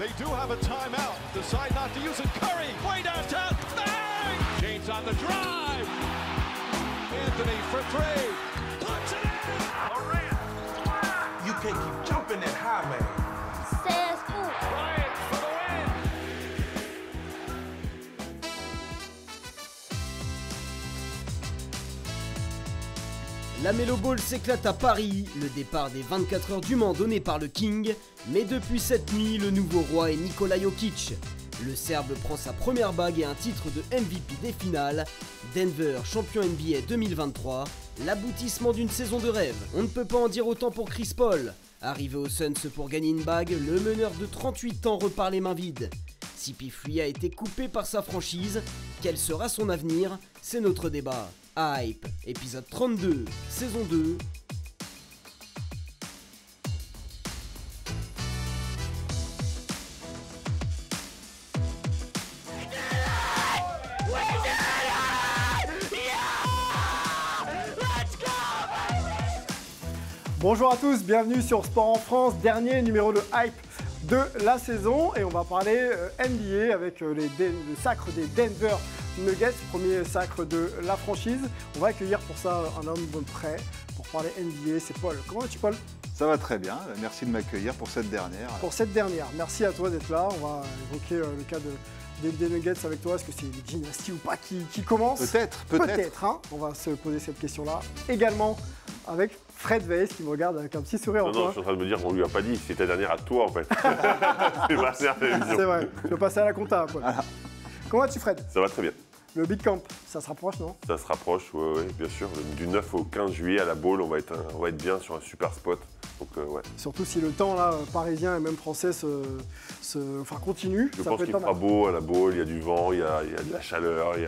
They do have a timeout. Decide not to use it. Curry, way downtown. Bang! James on the drive. Anthony for three. Puts it in. Durant. You can't keep jumping that high, man. C'est fou. Bryant for the win. La Melo Ball s'éclate à Paris, le départ des 24 heures du Mans donné par le King, mais depuis cette nuit, le nouveau roi est Nikola Jokic. Le Serbe prend sa première bague et un titre de MVP des finales. Denver, champion NBA 2023, l'aboutissement d'une saison de rêve. On ne peut pas en dire autant pour Chris Paul. Arrivé aux Suns pour gagner une bague, le meneur de 38 ans repart les mains vides. Si Pifui a été coupé par sa franchise, quel sera son avenir? C'est notre débat. Hype, épisode 32, saison 2. Bonjour à tous, bienvenue sur Sport en France, dernier numéro de Hype de la saison et on va parler NBA avec le sacre des Denver Nuggets, premier sacre de la franchise. On va accueillir pour ça un homme prêt pour parler NBA, c'est Paul. Comment vas-tu Paul? Ça va très bien, merci de m'accueillir pour cette dernière. Pour cette dernière, merci à toi d'être là, on va évoquer le cas des Nuggets avec toi, est-ce que c'est une dynastie ou pas qui commence? Peut-être. Peut-être, hein, on va se poser cette question-là. Également avec Fred Weiss qui me regarde avec un petit sourire en coin. Non, je suis en train de me dire qu'on lui a pas dit, c'était la dernière à toi en fait. C'est ma télévision. C'est vrai, je vais passer à la compta. Paul. Voilà. Comment vas-tu Fred? Ça va très bien. Le Big Camp, ça se rapproche, non? Ça se rapproche, ouais, bien sûr. Du 9 au 15 juillet à la Baule, on va être bien sur un super spot. Donc, ouais. Surtout si le temps là, parisien et même français continue. Je ça pense peut qu'il être pas fera mal. beau à la Baule, il y a du vent, il y a de la chaleur, il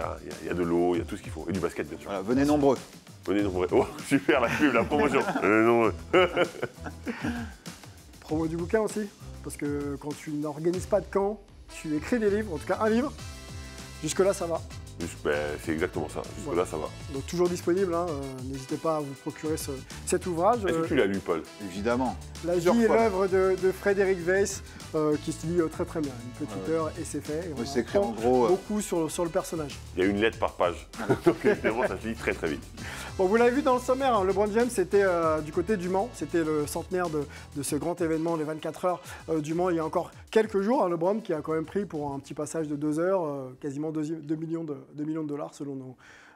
y a de l'eau, il y a tout ce qu'il faut. Et du basket, bien sûr. Voilà, venez nombreux. Venez nombreux. Oh, super, la pub, la promotion. Venez nombreux. Promo du bouquin aussi, parce que quand tu n'organises pas de camp, tu écris des livres, en tout cas un livre. Jusque-là, ça va. C'est exactement ça. Jusque-là, ça va. Donc toujours disponible, hein, n'hésitez pas à vous procurer cet ouvrage. Est-ce que tu l'as lu, Paul? Évidemment. La vie et l'œuvre de Frédéric Weiss, qui se lit très très bien. Une petite heure et c'est fait. Et on c'est écrit en apprend gros. beaucoup sur le personnage. Il y a une lettre par page. Donc évidemment, ça se lit très très vite. Bon, vous l'avez vu dans le sommaire, hein, LeBron James c'était du côté du Mans. C'était le centenaire de ce grand événement, les 24 heures du Mans, il y a encore quelques jours. Hein, LeBron qui a quand même pris pour un petit passage de 2 heures, quasiment 2 millions de dollars selon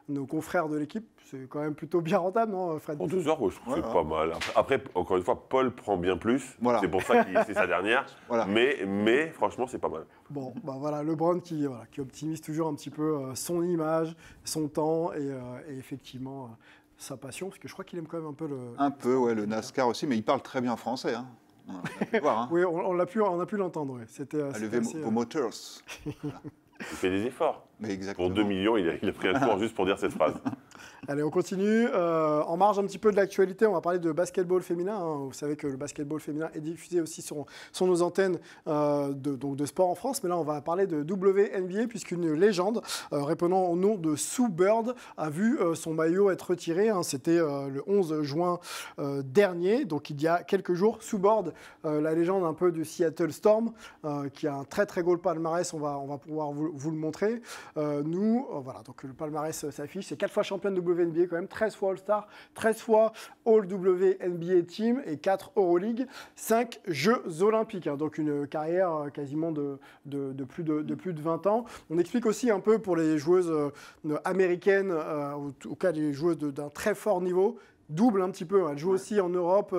nos confrères de l'équipe. C'est quand même plutôt bien rentable, non Fred? En 2 heures, je trouve que c'est pas mal. Après, encore une fois, Paul prend bien plus. Voilà. C'est pour ça que c'est sa dernière. Voilà. Mais franchement, c'est pas mal. Bon, bah voilà, LeBron qui optimise toujours un petit peu son image, son temps et effectivement sa passion, parce que je crois qu'il aime quand même un peu Le NASCAR aussi, mais il parle très bien français. Hein. On a pu voir, hein. Oui, on a pu l'entendre. Oui. C'était vos motors. Il fait des efforts. Mais exactement. Pour 2 millions, il a pris un tour juste pour dire cette phrase. Allez, on continue. En marge un petit peu de l'actualité, on va parler de basketball féminin. Hein. Vous savez que le basketball féminin est diffusé aussi sur nos antennes de sport en France. Mais là, on va parler de WNBA puisqu'une légende répondant au nom de Sue Bird a vu son maillot être retiré. Hein. C'était le 11 juin dernier, donc il y a quelques jours. Sue Bird, la légende un peu du Seattle Storm, qui a un très très gros palmarès. On va pouvoir vous le montrer. Voilà, donc le palmarès s'affiche. C'est 4 fois championne WNBA quand même, 13 fois All-Star, 13 fois All-WNBA Team et 4 Euroleague, 5 Jeux Olympiques. Hein, donc une carrière quasiment de plus de 20 ans. On explique aussi un peu pour les joueuses américaines, au cas des joueuses d'un très fort niveau, double un petit peu. Elles jouent aussi en Europe,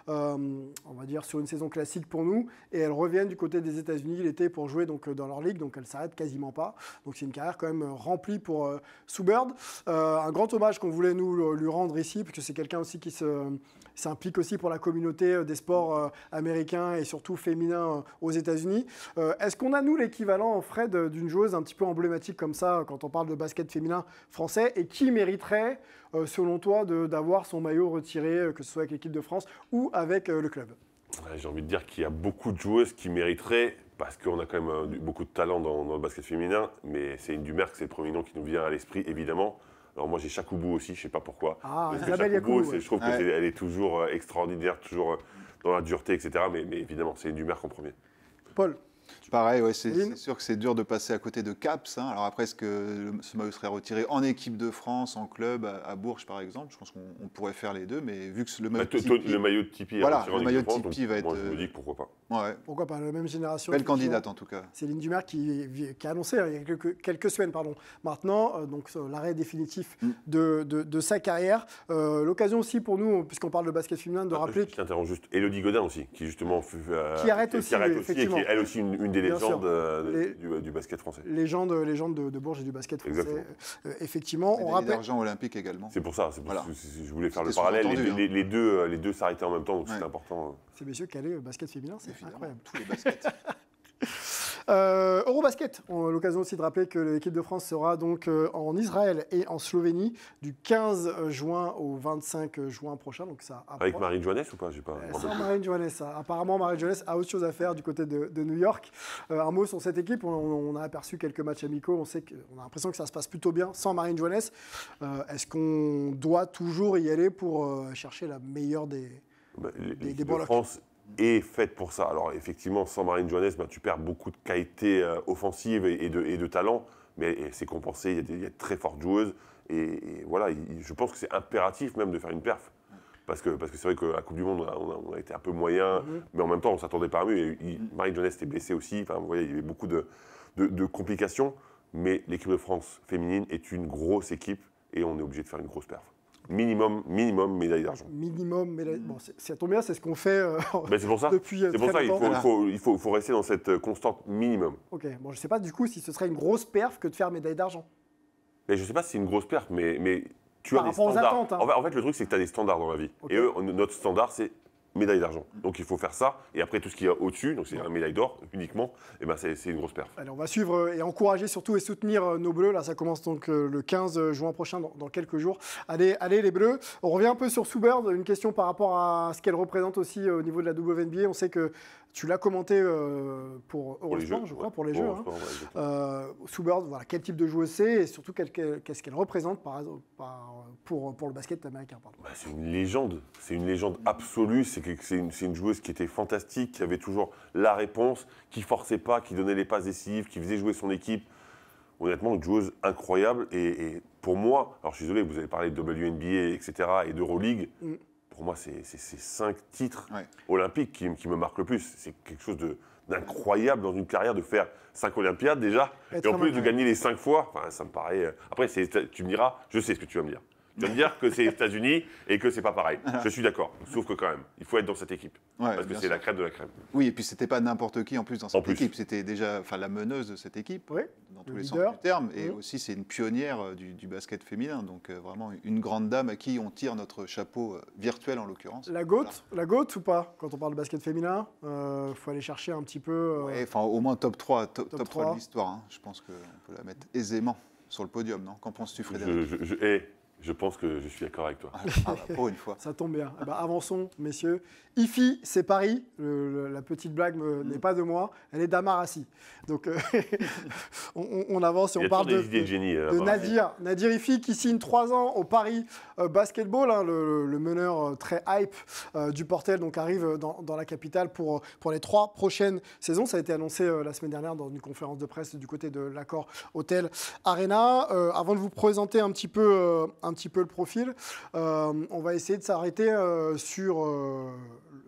on va dire sur une saison classique pour nous, et elles reviennent du côté des États-Unis l'été pour jouer donc, dans leur ligue, donc elles s'arrêtent quasiment pas. Donc c'est une carrière quand même remplie pour Sue Bird. Un grand hommage qu'on voulait nous lui rendre ici, parce que c'est quelqu'un aussi qui s'implique aussi pour la communauté des sports américains et surtout féminins aux États-Unis. Est-ce qu'on a nous l'équivalent, Fred, d'une joueuse un petit peu emblématique comme ça quand on parle de basket féminin français, et qui mériterait selon toi d'avoir son maillot retiré, que ce soit avec l'équipe de France ou avec le club? Ouais, j'ai envie de dire qu'il y a beaucoup de joueuses qui mériteraient, parce qu'on a quand même beaucoup de talent dans le basket féminin, mais c'est une Dumerc, c'est le premier nom qui nous vient à l'esprit, évidemment. Alors moi j'ai Chakoubou aussi, je sais pas pourquoi. Ah, parce que Isabelle Chakoubou, Yacoub, ouais. je trouve qu'elle est toujours extraordinaire, toujours dans la dureté, etc. Mais évidemment, c'est une Dumerc en premier. Paul? Pareil, ouais, Céline c'est sûr que c'est dur de passer à côté de Caps. Hein. Alors après, est-ce que ce maillot serait retiré en équipe de France, en club, à Bourges par exemple? Je pense qu'on pourrait faire les deux, mais vu que le maillot de Tipeee... Le maillot de Tipeee, Voilà, le maillot de Tipeee va être... Moi, je me dis que pourquoi pas. Ouais. Pourquoi pas, la même génération. Belle candidate en tout cas. Céline Dumer qui a annoncé il y a quelques semaines maintenant l'arrêt définitif de sa carrière. L'occasion aussi pour nous, puisqu'on parle de basket féminin, de rappeler... Je t'interromps juste. Élodie Godin aussi, qui justement... qui arrête aussi, et effectivement. qui est elle aussi une des Bien légendes sûr. du basket français. Légende de Bourges et du basket français. Effectivement. On rappelle... d'argent olympique également. C'est pour ça. Voilà. Je voulais faire le C'était parallèle. sous-entendu, Les deux s'arrêtaient en même temps, donc c'était important. Ces messieurs calés basket féminin, c'est incroyable. Tous les baskets. Eurobasket, on a l'occasion aussi de rappeler que l'équipe de France sera donc en Israël et en Slovénie du 15 juin au 25 juin prochain. Donc ça avec Marine Joannès ou pas? Sans Marine Joannès. Apparemment, Marine Joannès a autre chose à faire du côté de New York. Un mot sur cette équipe. On a aperçu quelques matchs amicaux. On a l'impression que ça se passe plutôt bien sans Marine Joannès. Est-ce qu'on doit toujours y aller pour chercher la meilleure des de France est faite pour ça. Alors effectivement, sans Marine Joannès, tu perds beaucoup de qualité offensive et de talent, mais c'est compensé. Il y a de très fortes joueuses et voilà. Je pense que c'est impératif même de faire une perf. Parce que c'est vrai qu'à la Coupe du Monde, on a été un peu moyen, mais en même temps, on ne s'attendait pas à mieux. Marine Joannès était blessée aussi. Enfin, vous voyez, il y avait beaucoup de complications. Mais l'équipe de France féminine est une grosse équipe et on est obligé de faire une grosse perf. Minimum médaille d'argent. Minimum médaille. Bon, ça tombe bien, c'est ce qu'on fait c'est pour ça. Depuis c'est pour ça longtemps. Il faut rester dans cette constante minimum. Ok, bon, je ne sais pas du coup si ce serait une grosse perf que de faire médaille d'argent. Mais je ne sais pas si c'est une grosse perf, mais tu as Par des rapport aux standards. attentes, hein. En fait, le truc, c'est que tu as des standards dans la vie. Ok. Et eux, notre standard, c'est médaille d'argent. Donc il faut faire ça. Et après, tout ce qu'il y a au-dessus, donc c'est une médaille d'or uniquement, et c'est une grosse perf. Allez, on va suivre et encourager surtout et soutenir nos Bleus. Là, ça commence donc le 15 juin prochain, dans quelques jours. Allez les Bleus. On revient un peu sur Sue Bird. Une question par rapport à ce qu'elle représente aussi au niveau de la WNBA. On sait que tu l'as commenté pour Eurosport, je crois, pour les Jeux. Sue Bird, voilà, quel type de joueuse c'est et surtout qu'est-ce qu'elle représente pour le basket américain. C'est une légende. C'est une légende absolue. C'est une joueuse qui était fantastique, qui avait toujours la réponse, qui forçait pas, qui donnait les passes décisives, qui faisait jouer son équipe. Honnêtement, une joueuse incroyable. Et pour moi, alors je suis désolé, vous avez parlé de WNBA, etc. et d'Euroleague. Pour moi, c'est ces 5 titres olympiques qui me marquent le plus. C'est quelque chose d'incroyable dans une carrière de faire 5 Olympiades déjà. Et en plus de gagner les 5 fois, ça me paraît... Après, tu me diras, je sais ce que tu vas me dire. Tu vas me dire que c'est les États-Unis et que c'est pas pareil. Je suis d'accord. Sauf que quand même, il faut être dans cette équipe. Parce que c'est la crème de la crème. Oui, et puis c'était pas n'importe qui en plus dans cette équipe. C'était déjà la meneuse de cette équipe, dans tous les sens du terme. Et aussi, c'est une pionnière du basket féminin. Donc vraiment une grande dame à qui on tire notre chapeau virtuel en l'occurrence. La GOAT ou pas? Quand on parle de basket féminin, faut aller chercher un petit peu... au moins top 3 de l'histoire. Hein. Je pense qu'on peut la mettre aisément sur le podium, non? Qu'en penses-tu, Frédéric? Je pense que je suis d'accord avec toi. Pour une fois. Ça tombe bien. Avançons, messieurs. IFI, c'est Paris. La petite blague n'est pas de moi. Elle est d'Amarassi. Donc, on avance et on parle de Nadir IFI qui signe 3 ans au Paris Basketball. Le meneur très hype du Portel donc, arrive dans la capitale pour les 3 prochaines saisons. Ça a été annoncé la semaine dernière dans une conférence de presse du côté de l'Accor Hotel Arena. Avant de vous présenter un petit peu le profil, on va essayer de s'arrêter sur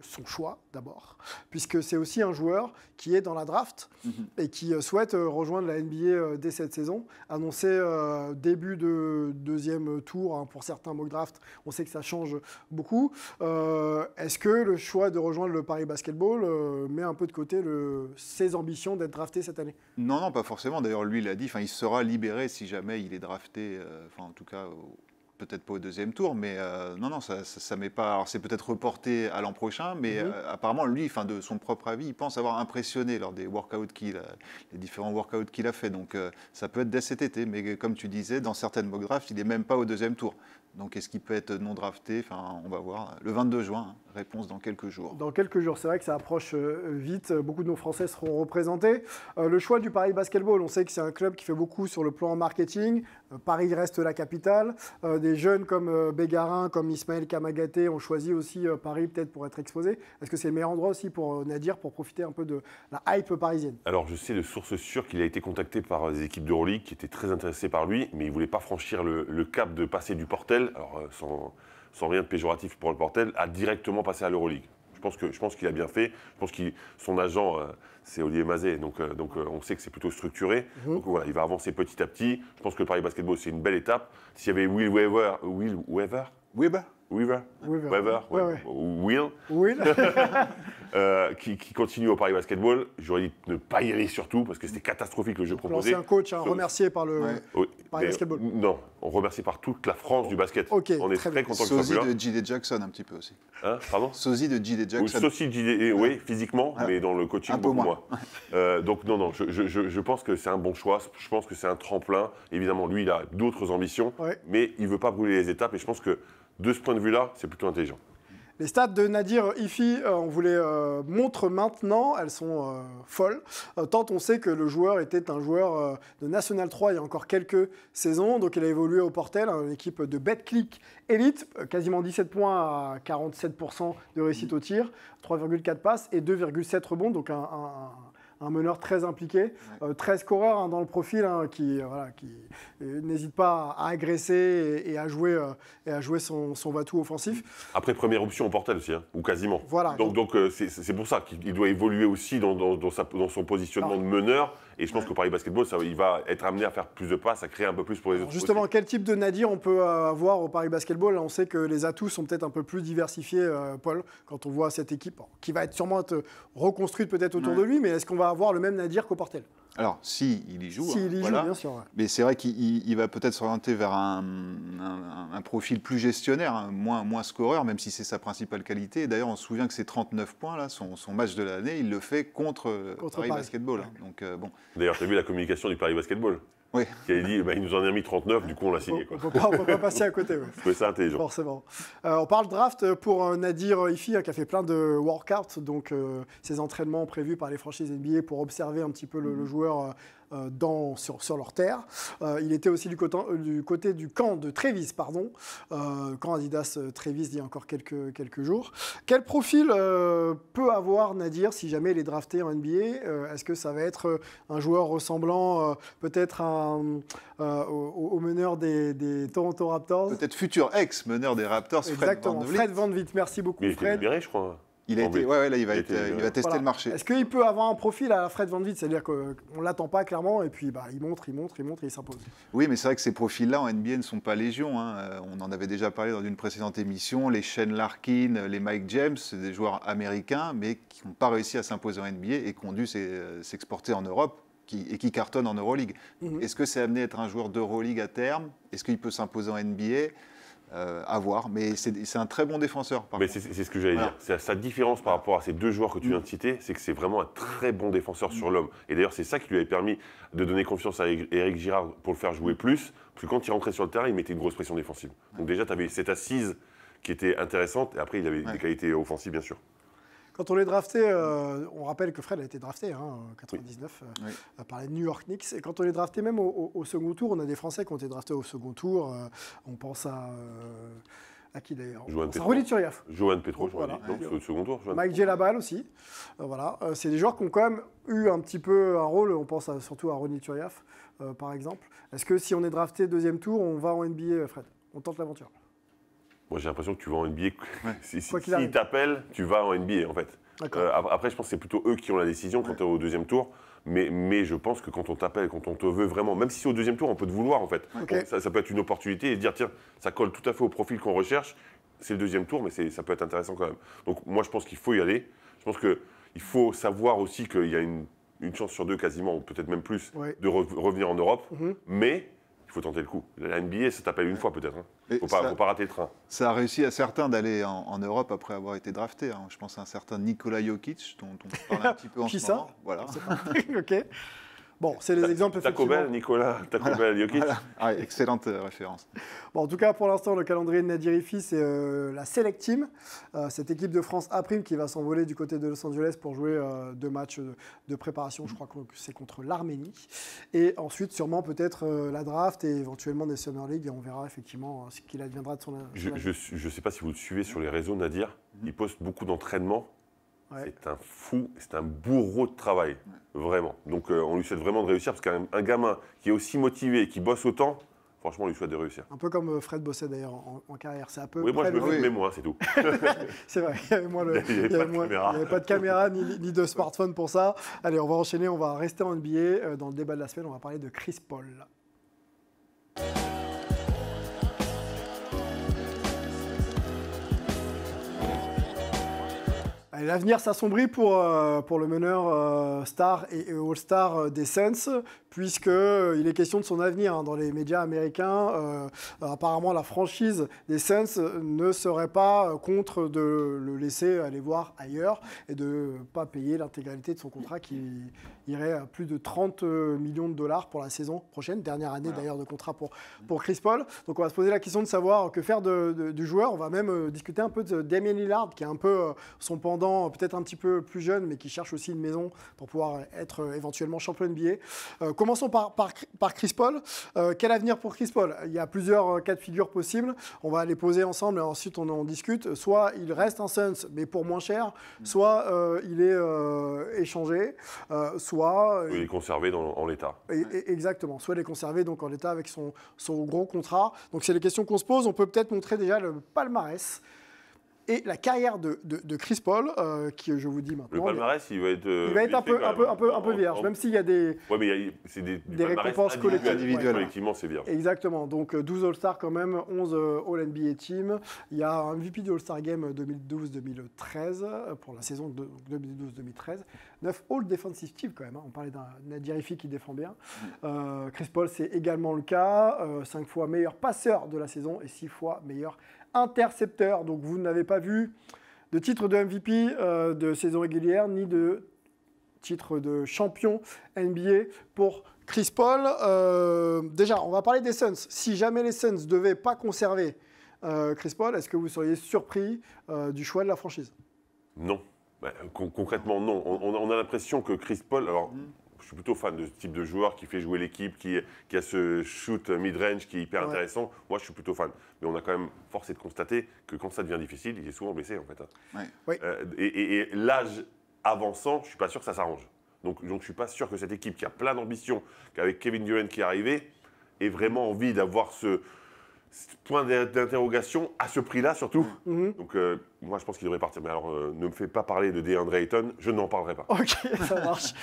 son choix d'abord, puisque c'est aussi un joueur qui est dans la draft et qui souhaite rejoindre la NBA dès cette saison. Annoncé début de 2e tour pour certains mock drafts, on sait que ça change beaucoup. Est-ce que le choix de rejoindre le Paris Basketball met un peu de côté ses ambitions d'être drafté cette année? Non, pas forcément. D'ailleurs, lui, il a dit, il sera libéré si jamais il est drafté, en tout cas... peut-être pas au 2e tour, mais non, ça met pas... Alors, c'est peut-être reporté à l'an prochain, mais apparemment, lui, de son propre avis, il pense avoir impressionné lors des les différents workouts qu'il a fait. Donc, ça peut être dès cet été, mais comme tu disais, dans certaines mock drafts, il n'est même pas au 2e tour. Donc est-ce qu'il peut être non drafté? Enfin, on va voir. Le 22 juin, réponse dans quelques jours. Dans quelques jours, c'est vrai que ça approche vite. Beaucoup de nos Français seront représentés. Le choix du Paris Basketball, on sait que c'est un club qui fait beaucoup sur le plan marketing. Paris reste la capitale. Des jeunes comme Bégarin, comme Ismaël Kamagaté ont choisi aussi Paris peut-être pour être exposés. Est-ce que c'est le meilleur endroit aussi pour Nadir pour profiter un peu de la hype parisienne? Alors, je sais de sources sûres qu'il a été contacté par des équipes d'Euroleague qui étaient très intéressées par lui, mais il ne voulait pas franchir le cap de passer du Portel, alors sans rien de péjoratif pour le Portel, à directement passer à l'Euroleague. Je pense qu'il a bien fait. Je pense que son agent, c'est Olivier Mazet, donc on sait que c'est plutôt structuré. Donc voilà, il va avancer petit à petit. Je pense que le Paris Basketball, c'est une belle étape. S'il y avait Will qui continue au Paris Basketball, j'aurais dit ne pas y aller surtout parce que c'était catastrophique le jeu proposé. L'ancien coach remercié par le Paris Basketball. Non, on remercie par toute la France du basket. Okay, on est très content que ce soit Sosie là. de J.D. Jackson un petit peu aussi. Hein, pardon? Sosie de J.D. Jackson. Sosie de J.D. Oui, physiquement, mais dans le coaching un peu beaucoup moins. Donc non, je pense que c'est un bon choix. Je pense que c'est un tremplin. Évidemment, lui, il a d'autres ambitions, mais il ne veut pas brûler les étapes. Et je pense que de ce point de vue-là, c'est plutôt intelligent. Les stats de Nadir Ifi, on vous les montre maintenant, elles sont folles. Tant on sait que le joueur était un joueur de National 3 il y a encore quelques saisons. Donc il a évolué au Portel, une équipe de BetClick Elite, quasiment 17 points à 47% de réussite au tir, 3,4 passes et 2,7 rebonds, donc un meneur très impliqué, 13 scoreurs dans le profil, qui n'hésite pas à agresser et à jouer son va-tout offensif. Après, première option au Portel aussi, ou quasiment. Voilà. Donc c'est pour ça qu'il doit évoluer aussi dans son positionnement de meneur. Et je pense qu'au Paris Basketball, il va être amené à faire plus de passes, à créer un peu plus pour les autres. Justement, aussi. Quel type de Nadir on peut avoir au Paris Basketball? Là, on sait que les atouts sont peut-être un peu plus diversifiés, Paul, quand on voit cette équipe qui va sûrement être reconstruite peut-être autour de lui, mais est-ce qu'on va avoir le même Nadir qu'au Portel? Alors, si il y joue, il y joue, bien sûr. Ouais. Mais c'est vrai qu'il va peut-être s'orienter vers un profil plus gestionnaire, moins scoreur, même si c'est sa principale qualité. Et d'ailleurs, on se souvient que ses 39 points, là, son match de l'année, il le fait contre Paris Basketball. Ouais. Donc, bon. D'ailleurs, tu as vu la communication du Paris Basketball? Oui. Qui a dit, il nous en a mis 39, du coup on l'a signé. On ne peut pas passer à côté. Je trouvais ça intelligent. Forcément. On parle draft pour Nadir Ifi, qui a fait plein de workouts, donc ces entraînements prévus par les franchises NBA pour observer un petit peu le joueur sur leur terre. Il était aussi du côté du camp de Trévise, camp Adidas Trévise il y a encore quelques jours. Quel profil peut avoir Nadir si jamais il est drafté en NBA? Est-ce que ça va être un joueur ressemblant peut-être au meneur des Toronto Raptors? Peut-être futur ex-meneur des Raptors, Exactement. Fred Van Vliet, merci beaucoup. Mais il était Fred. libéré, je crois. Il va tester le marché. Est-ce qu'il peut avoir un profil à la Fred Van Vliet, c'est-à-dire qu'on ne l'attend pas clairement et puis il montre et il s'impose? Oui, mais c'est vrai que ces profils-là en NBA ne sont pas légion. On en avait déjà parlé dans une précédente émission. Les Shane Larkin, les Mike James, c'est des joueurs américains, mais qui n'ont pas réussi à s'imposer en NBA et qui ont dû s'exporter en Europe et qui cartonnent en Euroleague. Est-ce que c'est amené à être un joueur d'Euroleague à terme? Est-ce qu'il peut s'imposer en NBA? À voir, mais c'est un très bon défenseur. Mais c'est ce que j'allais dire. Sa différence par rapport à ces deux joueurs que tu viens de citer, c'est que c'est vraiment un très bon défenseur sur l'homme. Et d'ailleurs, c'est ça qui lui avait permis de donner confiance à Éric Girard pour le faire jouer plus. Parce que quand il rentrait sur le terrain, il mettait une grosse pression défensive. Donc déjà, tu avais cette assise qui était intéressante. Et après, il avait des qualités offensives, bien sûr. Quand on est drafté, on rappelle que Fred a été drafté en 99 par les New York Knicks. Et quand on est drafté même au second tour, on a des Français qui ont été draftés au second tour. On pense à qui d'ailleurs? Ronny Turiaf. Johan Petro, c'est au second tour. Mike Djellabal aussi. C'est des joueurs qui ont quand même eu un petit peu un rôle. On pense surtout à Ronny Turiaf, par exemple. Est-ce que si on est drafté deuxième tour, on va en NBA, Fred? On tente l'aventure? Moi, j'ai l'impression que tu vas en NBA. S'ils t'appellent, tu vas en NBA, en fait. Après, je pense que c'est plutôt eux qui ont la décision quand tu es au deuxième tour. Mais je pense que quand on t'appelle, quand on te veut vraiment, même si c'est au deuxième tour, on peut te vouloir, en fait. Ça peut être une opportunité et dire, tiens, ça colle tout à fait au profil qu'on recherche. C'est le deuxième tour, mais ça peut être intéressant quand même. Donc, moi, je pense qu'il faut y aller. Je pense qu'il faut savoir aussi qu'il y a une chance sur deux, quasiment, ou peut-être même plus, de revenir en Europe. Mais il faut tenter le coup. La NBA, ça t'appelle une fois peut-être. Il ne faut pas rater le train. Ça a réussi à certains d'aller en Europe après avoir été drafté. Je pense à un certain Nikola Jokic, dont on parle un petit peu en ce moment. Voilà. OK. Bon, c'est les exemples Taco effectivement. Bell, Nicolas, Taco Bell, Jokic. Voilà. Ah, excellente référence. Bon, en tout cas, pour l'instant, le calendrier de Nadir Rifi, c'est la Select Team, cette équipe de France A' qui va s'envoler du côté de Los Angeles pour jouer 2 matchs de préparation. Je crois que c'est contre l'Arménie. Et ensuite, sûrement peut-être la draft et éventuellement des Summer League. Et on verra effectivement ce qu'il adviendra de son Je ne sais pas si vous le suivez sur les réseaux, Nadir. Il poste beaucoup d'entraînements. Ouais. C'est un fou, c'est un bourreau de travail, vraiment. Donc on lui souhaite vraiment de réussir, parce qu'un gamin qui est aussi motivé et qui bosse autant, franchement, on lui souhaite de réussir. Un peu comme Fred bossait d'ailleurs en carrière. C'est un peu Oui, moi je me près filmais moins, c'est tout. C'est vrai, il n'y avait pas de caméra ni de smartphone pour ça. Allez, on va enchaîner, on va rester en NBA. Dans le débat de la semaine, on va parler de Chris Paul. L'avenir s'assombrit pour le meneur star et all-star des Suns, puisqu'il est question de son avenir hein, dans les médias américains. Apparemment, la franchise des Suns ne serait pas contre de le laisser aller voir ailleurs et de ne pas payer l'intégralité de son contrat qui irait à plus de 30 millions de dollars pour la saison prochaine, dernière année d'ailleurs de contrat pour Chris Paul. Donc on va se poser la question de savoir que faire du joueur. On va même discuter un peu de Damian Lillard, qui est un peu son pendant peut-être un petit peu plus jeune, mais qui cherche aussi une maison pour pouvoir être éventuellement champion NBA. Commençons par Chris Paul. Quel avenir pour Chris Paul? Il y a plusieurs cas de figure possibles. On va les poser ensemble et ensuite on en discute. Soit il reste un Suns, mais pour moins cher, soit il est échangé, soit... Il est conservé en l'état. Exactement, soit il est conservé donc, en l'état avec son gros contrat. Donc c'est les questions qu'on se pose. On peut peut-être montrer déjà le palmarès et la carrière de Chris Paul, qui je vous dis maintenant. Le palmarès, il va être. Il va être un peu vierge, même s'il y a des. Oui, mais c'est des récompenses collectives. Collectivement, c'est vierge. Exactement. Donc 12 All-Stars quand même, 11 All-NBA Team. Il y a un MVP du All-Star Game 2012-2013 pour la saison 2012-2013. 9 All-Defensive Team quand même. Hein. On parlait d'un Nadir Rifi qui défend bien. Chris Paul, c'est également le cas. 5 fois meilleur passeur de la saison et 6 fois meilleur intercepteur. Donc vous n'avez pas vu de titre de MVP de saison régulière ni de titre de champion NBA pour Chris Paul. Déjà, on va parler des Suns. Si jamais les Suns ne devaient pas conserver Chris Paul, est-ce que vous seriez surpris du choix de la franchise? Non. Concrètement, non. On a l'impression que Chris Paul... Alors, je suis plutôt fan de ce type de joueur qui fait jouer l'équipe, qui a ce shoot mid-range qui est hyper intéressant. Moi, je suis plutôt fan. Mais on a quand même forcé de constater que quand ça devient difficile, il est souvent blessé, en fait. Ouais. Oui. Et l'âge avançant, je ne suis pas sûr que ça s'arrange. Donc, je ne suis pas sûr que cette équipe qui a plein d'ambition, qu'avec Kevin Durant qui est arrivé, ait vraiment envie d'avoir ce point d'interrogation à ce prix-là, surtout. Donc, moi, je pense qu'il devrait partir. Mais alors, ne me fais pas parler de DeAndre Ayton, je n'en parlerai pas. Ok, ça marche.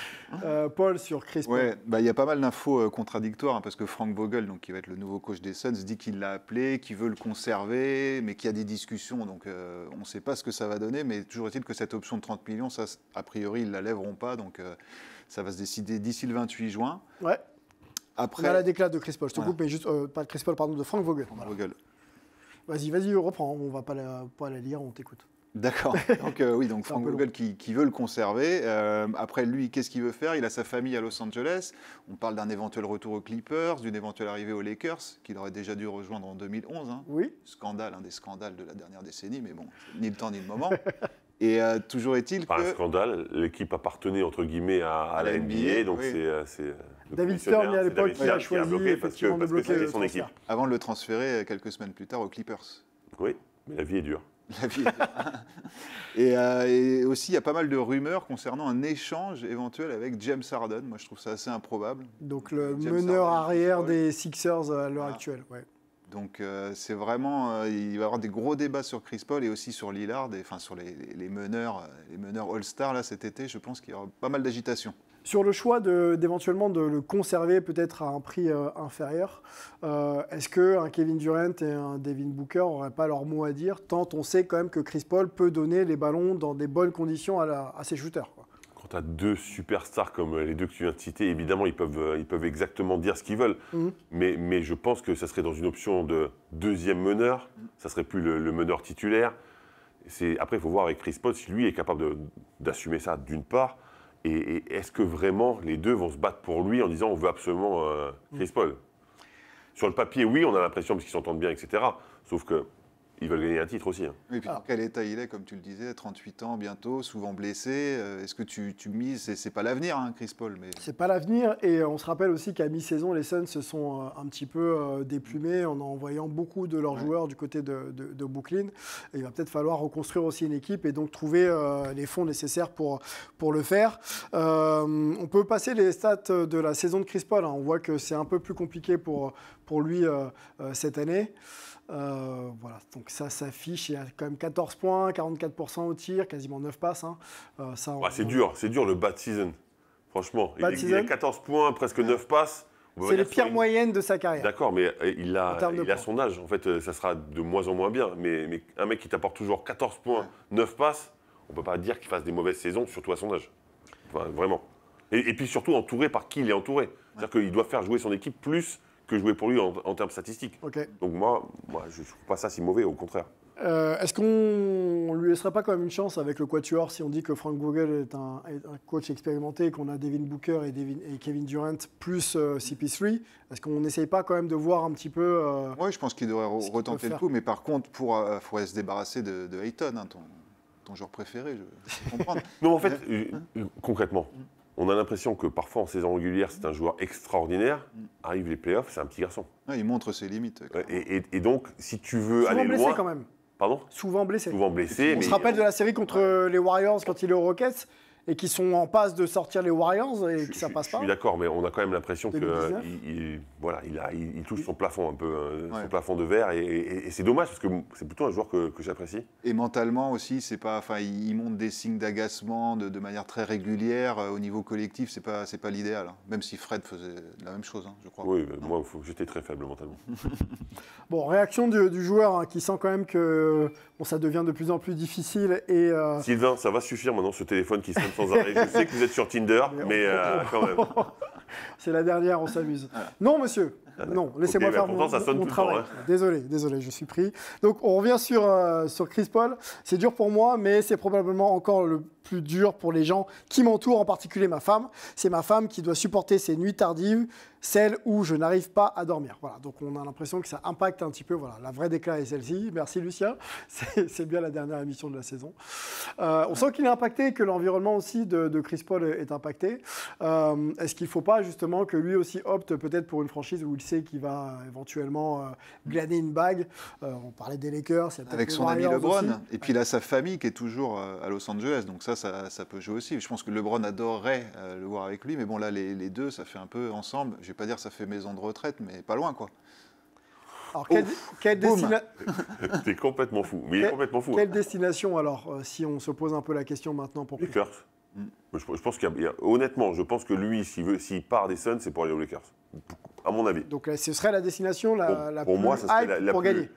Paul, sur Chris Paul. Ouais, il y a pas mal d'infos contradictoires, hein, parce que Frank Vogel, donc, qui va être le nouveau coach des Suns, dit qu'il l'a appelé, qu'il veut le conserver, mais qu'il y a des discussions. Donc, on ne sait pas ce que ça va donner, mais toujours est-il que cette option de 30 millions, ça, a priori, ils ne la lèveront pas. Donc, ça va se décider d'ici le 28 juin. Ouais. Après, on a la déclate de Chris Paul. Je te coupe, mais juste, pas de Chris Paul, pardon, de Frank Vogel. Voilà. Vogel. Vas-y, reprends. On ne va pas la lire, on t'écoute. D'accord. Donc, oui, donc Frank Vogel qui veut le conserver. Après, lui, qu'est-ce qu'il veut faire? Il a sa famille à Los Angeles. On parle d'un éventuel retour aux Clippers, d'une éventuelle arrivée aux Lakers, qu'il aurait déjà dû rejoindre en 2011. Hein. Oui. Scandale, un des scandales de la dernière décennie, mais bon, ni le temps ni le moment. Et toujours est-il Pas que... un scandale, l'équipe appartenait entre guillemets à la NBA, donc oui. c'est David Stern, à l'époque, qui a choisi parce que c'était son équipe. Avant de le transférer quelques semaines plus tard aux Clippers. Oui, mais la vie est dure. La vie est dure. Et aussi, il y a pas mal de rumeurs concernant un échange éventuel avec James Harden. Moi, je trouve ça assez improbable. Donc le James meneur Harden, arrière des Sixers à l'heure actuelle. Ouais. Donc c'est vraiment, il va y avoir des gros débats sur Chris Paul et aussi sur Lillard, enfin sur les meneurs All-Star là cet été. Je pense qu'il y aura pas mal d'agitation. Sur le choix d'éventuellement de le conserver peut-être à un prix inférieur, est-ce qu'un Kevin Durant et un Devin Booker n'auraient pas leur mot à dire, tant on sait quand même que Chris Paul peut donner les ballons dans des bonnes conditions à ses shooters, quoi. Quand tu as deux superstars comme les deux que tu viens de citer, évidemment, ils peuvent exactement dire ce qu'ils veulent. Mais je pense que ça serait dans une option de deuxième meneur. Ça serait plus le meneur titulaire. Après, il faut voir avec Chris Paul si lui est capable d'assumer ça d'une part. Et est-ce que vraiment les deux vont se battre pour lui en disant on veut absolument Chris Paul? Sur le papier, oui, on a l'impression parce qu'ils s'entendent bien, etc. Sauf que ils veulent gagner un titre aussi. Et puis, dans quel état il est, comme tu le disais, 38 ans bientôt, souvent blessé. Est-ce que tu mises, c'est pas l'avenir, hein, Chris Paul, mais... C'est pas l'avenir, et on se rappelle aussi qu'à mi-saison, les Suns se sont un petit peu déplumés en envoyant beaucoup de leurs joueurs du côté de Brooklyn. Et il va peut-être falloir reconstruire aussi une équipe et donc trouver les fonds nécessaires pour le faire. On peut passer les stats de la saison de Chris Paul, hein. On voit que c'est un peu plus compliqué pour lui cette année. Voilà, donc ça s'affiche, il y a quand même 14 points, 44% au tir, quasiment 9 passes. Hein. C'est dur le bad season. Franchement, il season. a 14 points, presque 9 passes. C'est les pires moyennes de sa carrière. D'accord, mais il a son âge. En fait, ça sera de moins en moins bien. Mais un mec qui t'apporte toujours 14 points, 9 passes, on ne peut pas dire qu'il fasse des mauvaises saisons, surtout à son âge. Enfin, vraiment. Et puis surtout entouré par qui il est entouré. C'est-à-dire qu'il doit faire jouer son équipe plus que jouer pour lui en termes statistiques. Okay. Donc moi je ne trouve pas ça si mauvais, au contraire. Est-ce qu'on ne lui laisserait pas quand même une chance avec le quatuor si on dit que Frank Vogel est un coach expérimenté, qu'on a Devin Booker et Kevin Durant plus CP3? Est-ce qu'on n'essaye pas quand même de voir un petit peu Oui, je pense qu'il devrait retenter le coup, mais par contre, il faudrait se débarrasser de Ayton, hein, ton joueur préféré, je peux comprendre. Non, en fait, concrètement, on a l'impression que parfois en saison régulière, c'est un joueur extraordinaire. Arrive les playoffs, c'est un petit garçon. Ouais, il montre ses limites. Et donc, si tu veux aller loin... Souvent blessé quand même. Pardon ? Souvent blessé. Souvent blessé. On se rappelle de la série contre les Warriors quand il est aux Rockets et qui sont en passe de sortir les Warriors et que ça passe pas. Je suis d'accord, mais on a quand même l'impression qu'il touche Oui. son plafond un peu, Ouais. son plafond de verre, et c'est dommage parce que c'est plutôt un joueur que j'apprécie. Et mentalement aussi, c'est pas, il montre des signes d'agacement de manière très régulière. Au niveau collectif, c'est pas l'idéal. Hein. Même si Fred faisait la même chose, hein, je crois. Oui, moi, j'étais très faible mentalement. Bon, réaction du joueur hein, qui sent quand même que ça devient de plus en plus difficile. Et, Sylvain, ça va suffire maintenant ce téléphone qui sonne sans arrêt. Je sais que vous êtes sur Tinder, mais quand même. C'est la dernière, on s'amuse. Non, monsieur. Non, laissez-moi faire pourtant, ça sonne mon tout le travail. temps, hein. Désolé, je suis pris. Donc, on revient sur Chris Paul. C'est dur pour moi, mais c'est probablement encore le plus dur pour les gens qui m'entourent, en particulier ma femme. C'est ma femme qui doit supporter ces nuits tardives, celles où je n'arrive pas à dormir. Voilà, donc on a l'impression que ça impacte un petit peu. Voilà, la vraie déclat est celle-ci. Merci Lucien, c'est bien la dernière émission de la saison. On sent qu'il est impacté et que l'environnement aussi de Chris Paul est impacté. Est-ce qu'il ne faut pas justement que lui aussi opte peut-être pour une franchise où il sait qu'il va éventuellement glaner une bague? On parlait des Lakers. Avec son ami LeBron. Et puis il a sa famille qui est toujours à Los Angeles. Donc ça peut jouer aussi. Je pense que LeBron adorerait le voir avec lui. Mais bon, là, les deux, ça fait un peu ensemble. Je ne vais pas dire ça fait maison de retraite, mais pas loin, quoi. Alors, quelle destination? T'es complètement fou. Mais il est complètement fou. Quelle destination, alors, si on se pose un peu la question maintenant pour Lakers. Je pense honnêtement, je pense que lui, s'il part des Suns, c'est pour aller aux Lakers. À mon avis. Donc là, ce serait la destination la pour plus moi, ça serait hype pour gagner.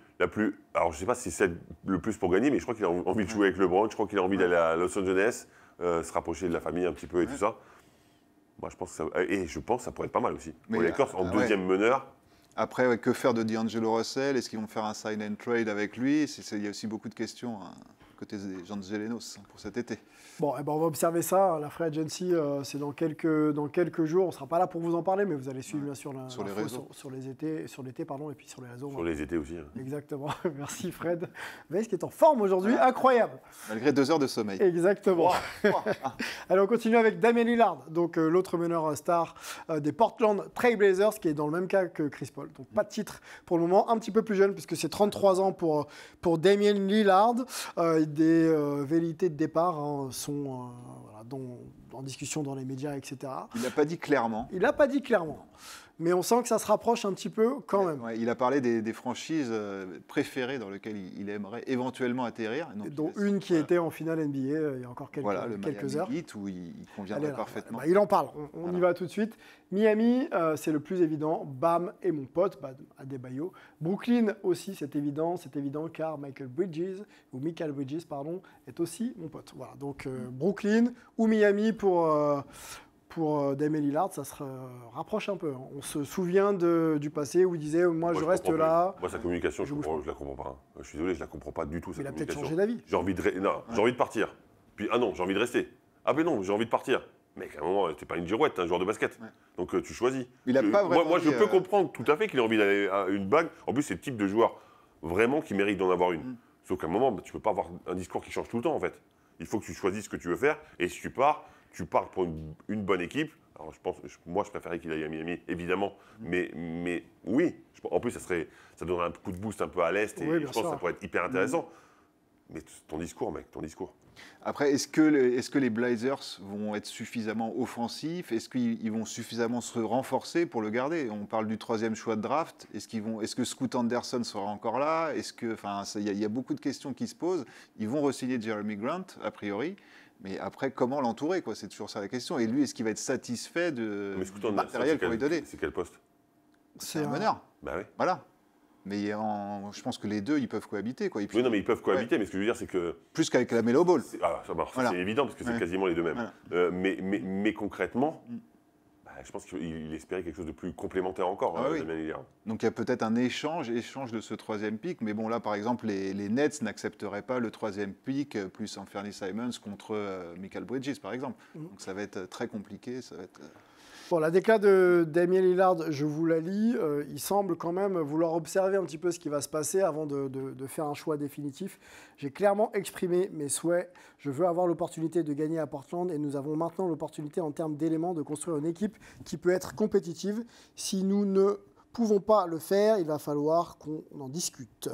Alors, je ne sais pas si c'est le plus pour gagner, mais je crois qu'il a envie de jouer avec LeBron. Je crois qu'il a envie d'aller à Los Angeles, se rapprocher de la famille un petit peu et tout ça. Moi, je pense que ça pourrait être pas mal aussi. Pour les Lakers, en deuxième meneur. Après, que faire de D'Angelo Russell? Est-ce qu'ils vont faire un sign and trade avec lui? Il y a aussi beaucoup de questions côté des Angelenos pour cet été. Bon, on va observer ça. La free agency, c'est dans quelques jours. On ne sera pas là pour vous en parler, mais vous allez suivre bien sûr sur les réseaux. sur l'été, et puis sur les réseaux. Sur les étés aussi. Hein. Exactement. Merci Fred. Vous voyez ce qui est en forme aujourd'hui, incroyable. Malgré 2 heures de sommeil. Exactement. Allez, on continue avec Damian Lillard, donc l'autre meneur star des Portland Trail Blazers, qui est dans le même cas que Chris Paul. Donc pas de titre pour le moment, un petit peu plus jeune, puisque c'est 33 ans pour Damian Lillard. Des velléités de départ sont en discussion dans les médias, etc. Il n'a pas dit clairement. Il n'a pas dit clairement. Mais on sent que ça se rapproche un petit peu quand même. Ouais, il a parlé des franchises préférées dans lesquelles il aimerait éventuellement atterrir. Donc dont une qui était en finale NBA il y a encore quelques heures. Le Miami Heat, où il conviendrait parfaitement. Il en parle, on y va tout de suite. Miami, c'est le plus évident. Bam est mon pote, Adebayo. Brooklyn aussi, c'est évident car Michael Bridges, est aussi mon pote. Voilà, donc Brooklyn ou Miami pour Damian Lillard, ça se rapproche un peu. On se souvient du passé où il disait moi je reste là. Moi, sa communication, je la comprends pas. Je suis désolé, je la comprends pas du tout. Il a peut-être changé d'avis. J'ai envie de partir. Puis, ah non, j'ai envie de rester. Ah ben non, j'ai envie de partir. Mec, à un moment, t'es pas une girouette, t'es un joueur de basket. Ouais. Donc tu choisis. Il a pas vraiment moi, je dit, peux comprendre tout à fait qu'il ait envie d'aller à une bague. En plus, c'est le type de joueur vraiment qui mérite d'en avoir une. Sauf qu'à un moment, tu peux pas avoir un discours qui change tout le temps, en fait. Il faut que tu choisisses ce que tu veux faire. Et si tu pars pour une bonne équipe. Alors, moi, je préférais qu'il aille à Miami, évidemment. Mais oui, en plus, ça donnerait un coup de boost un peu à l'Est. Et Oui, je pense que ça pourrait être hyper intéressant. Mais ton discours, mec, ton discours. Après, est-ce que les Blazers vont être suffisamment offensifs? Est-ce qu'ils vont suffisamment se renforcer pour le garder? On parle du 3e choix de draft. Est-ce que Scoot Anderson sera encore là? Il y a beaucoup de questions qui se posent. Ils vont re-signer Jeremy Grant, a priori. Mais après, comment l'entourer, quoi? C'est toujours ça la question. Et lui, est-ce qu'il va être satisfait du matériel qu'on lui donner? C'est quel poste? C'est un meneur. Bah oui. Voilà. Mais je pense que les deux, ils peuvent cohabiter, quoi. Et puis, Oui, non, mais ils peuvent cohabiter, mais ce que je veux dire, c'est que... plus qu'avec la Melo Ball. C'est évident, parce que c'est quasiment les deux mêmes. Voilà. Mais concrètement, je pense qu'il espérait quelque chose de plus complémentaire encore, Damien Lillard. Donc il y a peut-être un échange de ce 3e pick. Mais bon, là, par exemple, les Nets n'accepteraient pas le 3e pick plus Anthony Simons contre Michael Bridges, par exemple. Donc ça va être très compliqué. Bon, la déclat de Damien Lillard, je vous la lis. Il semble quand même vouloir observer un petit peu ce qui va se passer avant de faire un choix définitif. J'ai clairement exprimé mes souhaits. Je veux avoir l'opportunité de gagner à Portland et nous avons maintenant l'opportunité en termes d'éléments de construire une équipe qui peut être compétitive. Si nous ne pouvons pas le faire, il va falloir qu'on en discute.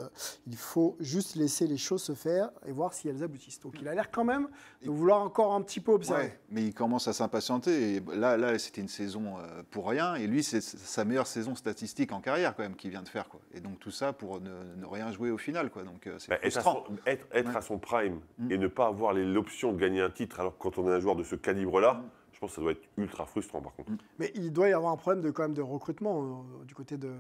Il faut juste laisser les choses se faire et voir si elles aboutissent. Donc il a l'air quand même de vouloir encore un petit peu observer. Ouais, mais il commence à s'impatienter. Et là, c'était une saison pour rien. Et lui, c'est sa meilleure saison statistique en carrière quand même qu'il vient de faire, quoi. Et donc tout ça pour ne rien jouer au final, quoi. Donc c'est frustrant. Être à son prime et ne pas avoir l'option de gagner un titre, alors que quand on est un joueur de ce calibre-là, je pense que ça doit être ultra frustrant par contre. Mais il doit y avoir un problème quand même de recrutement du côté de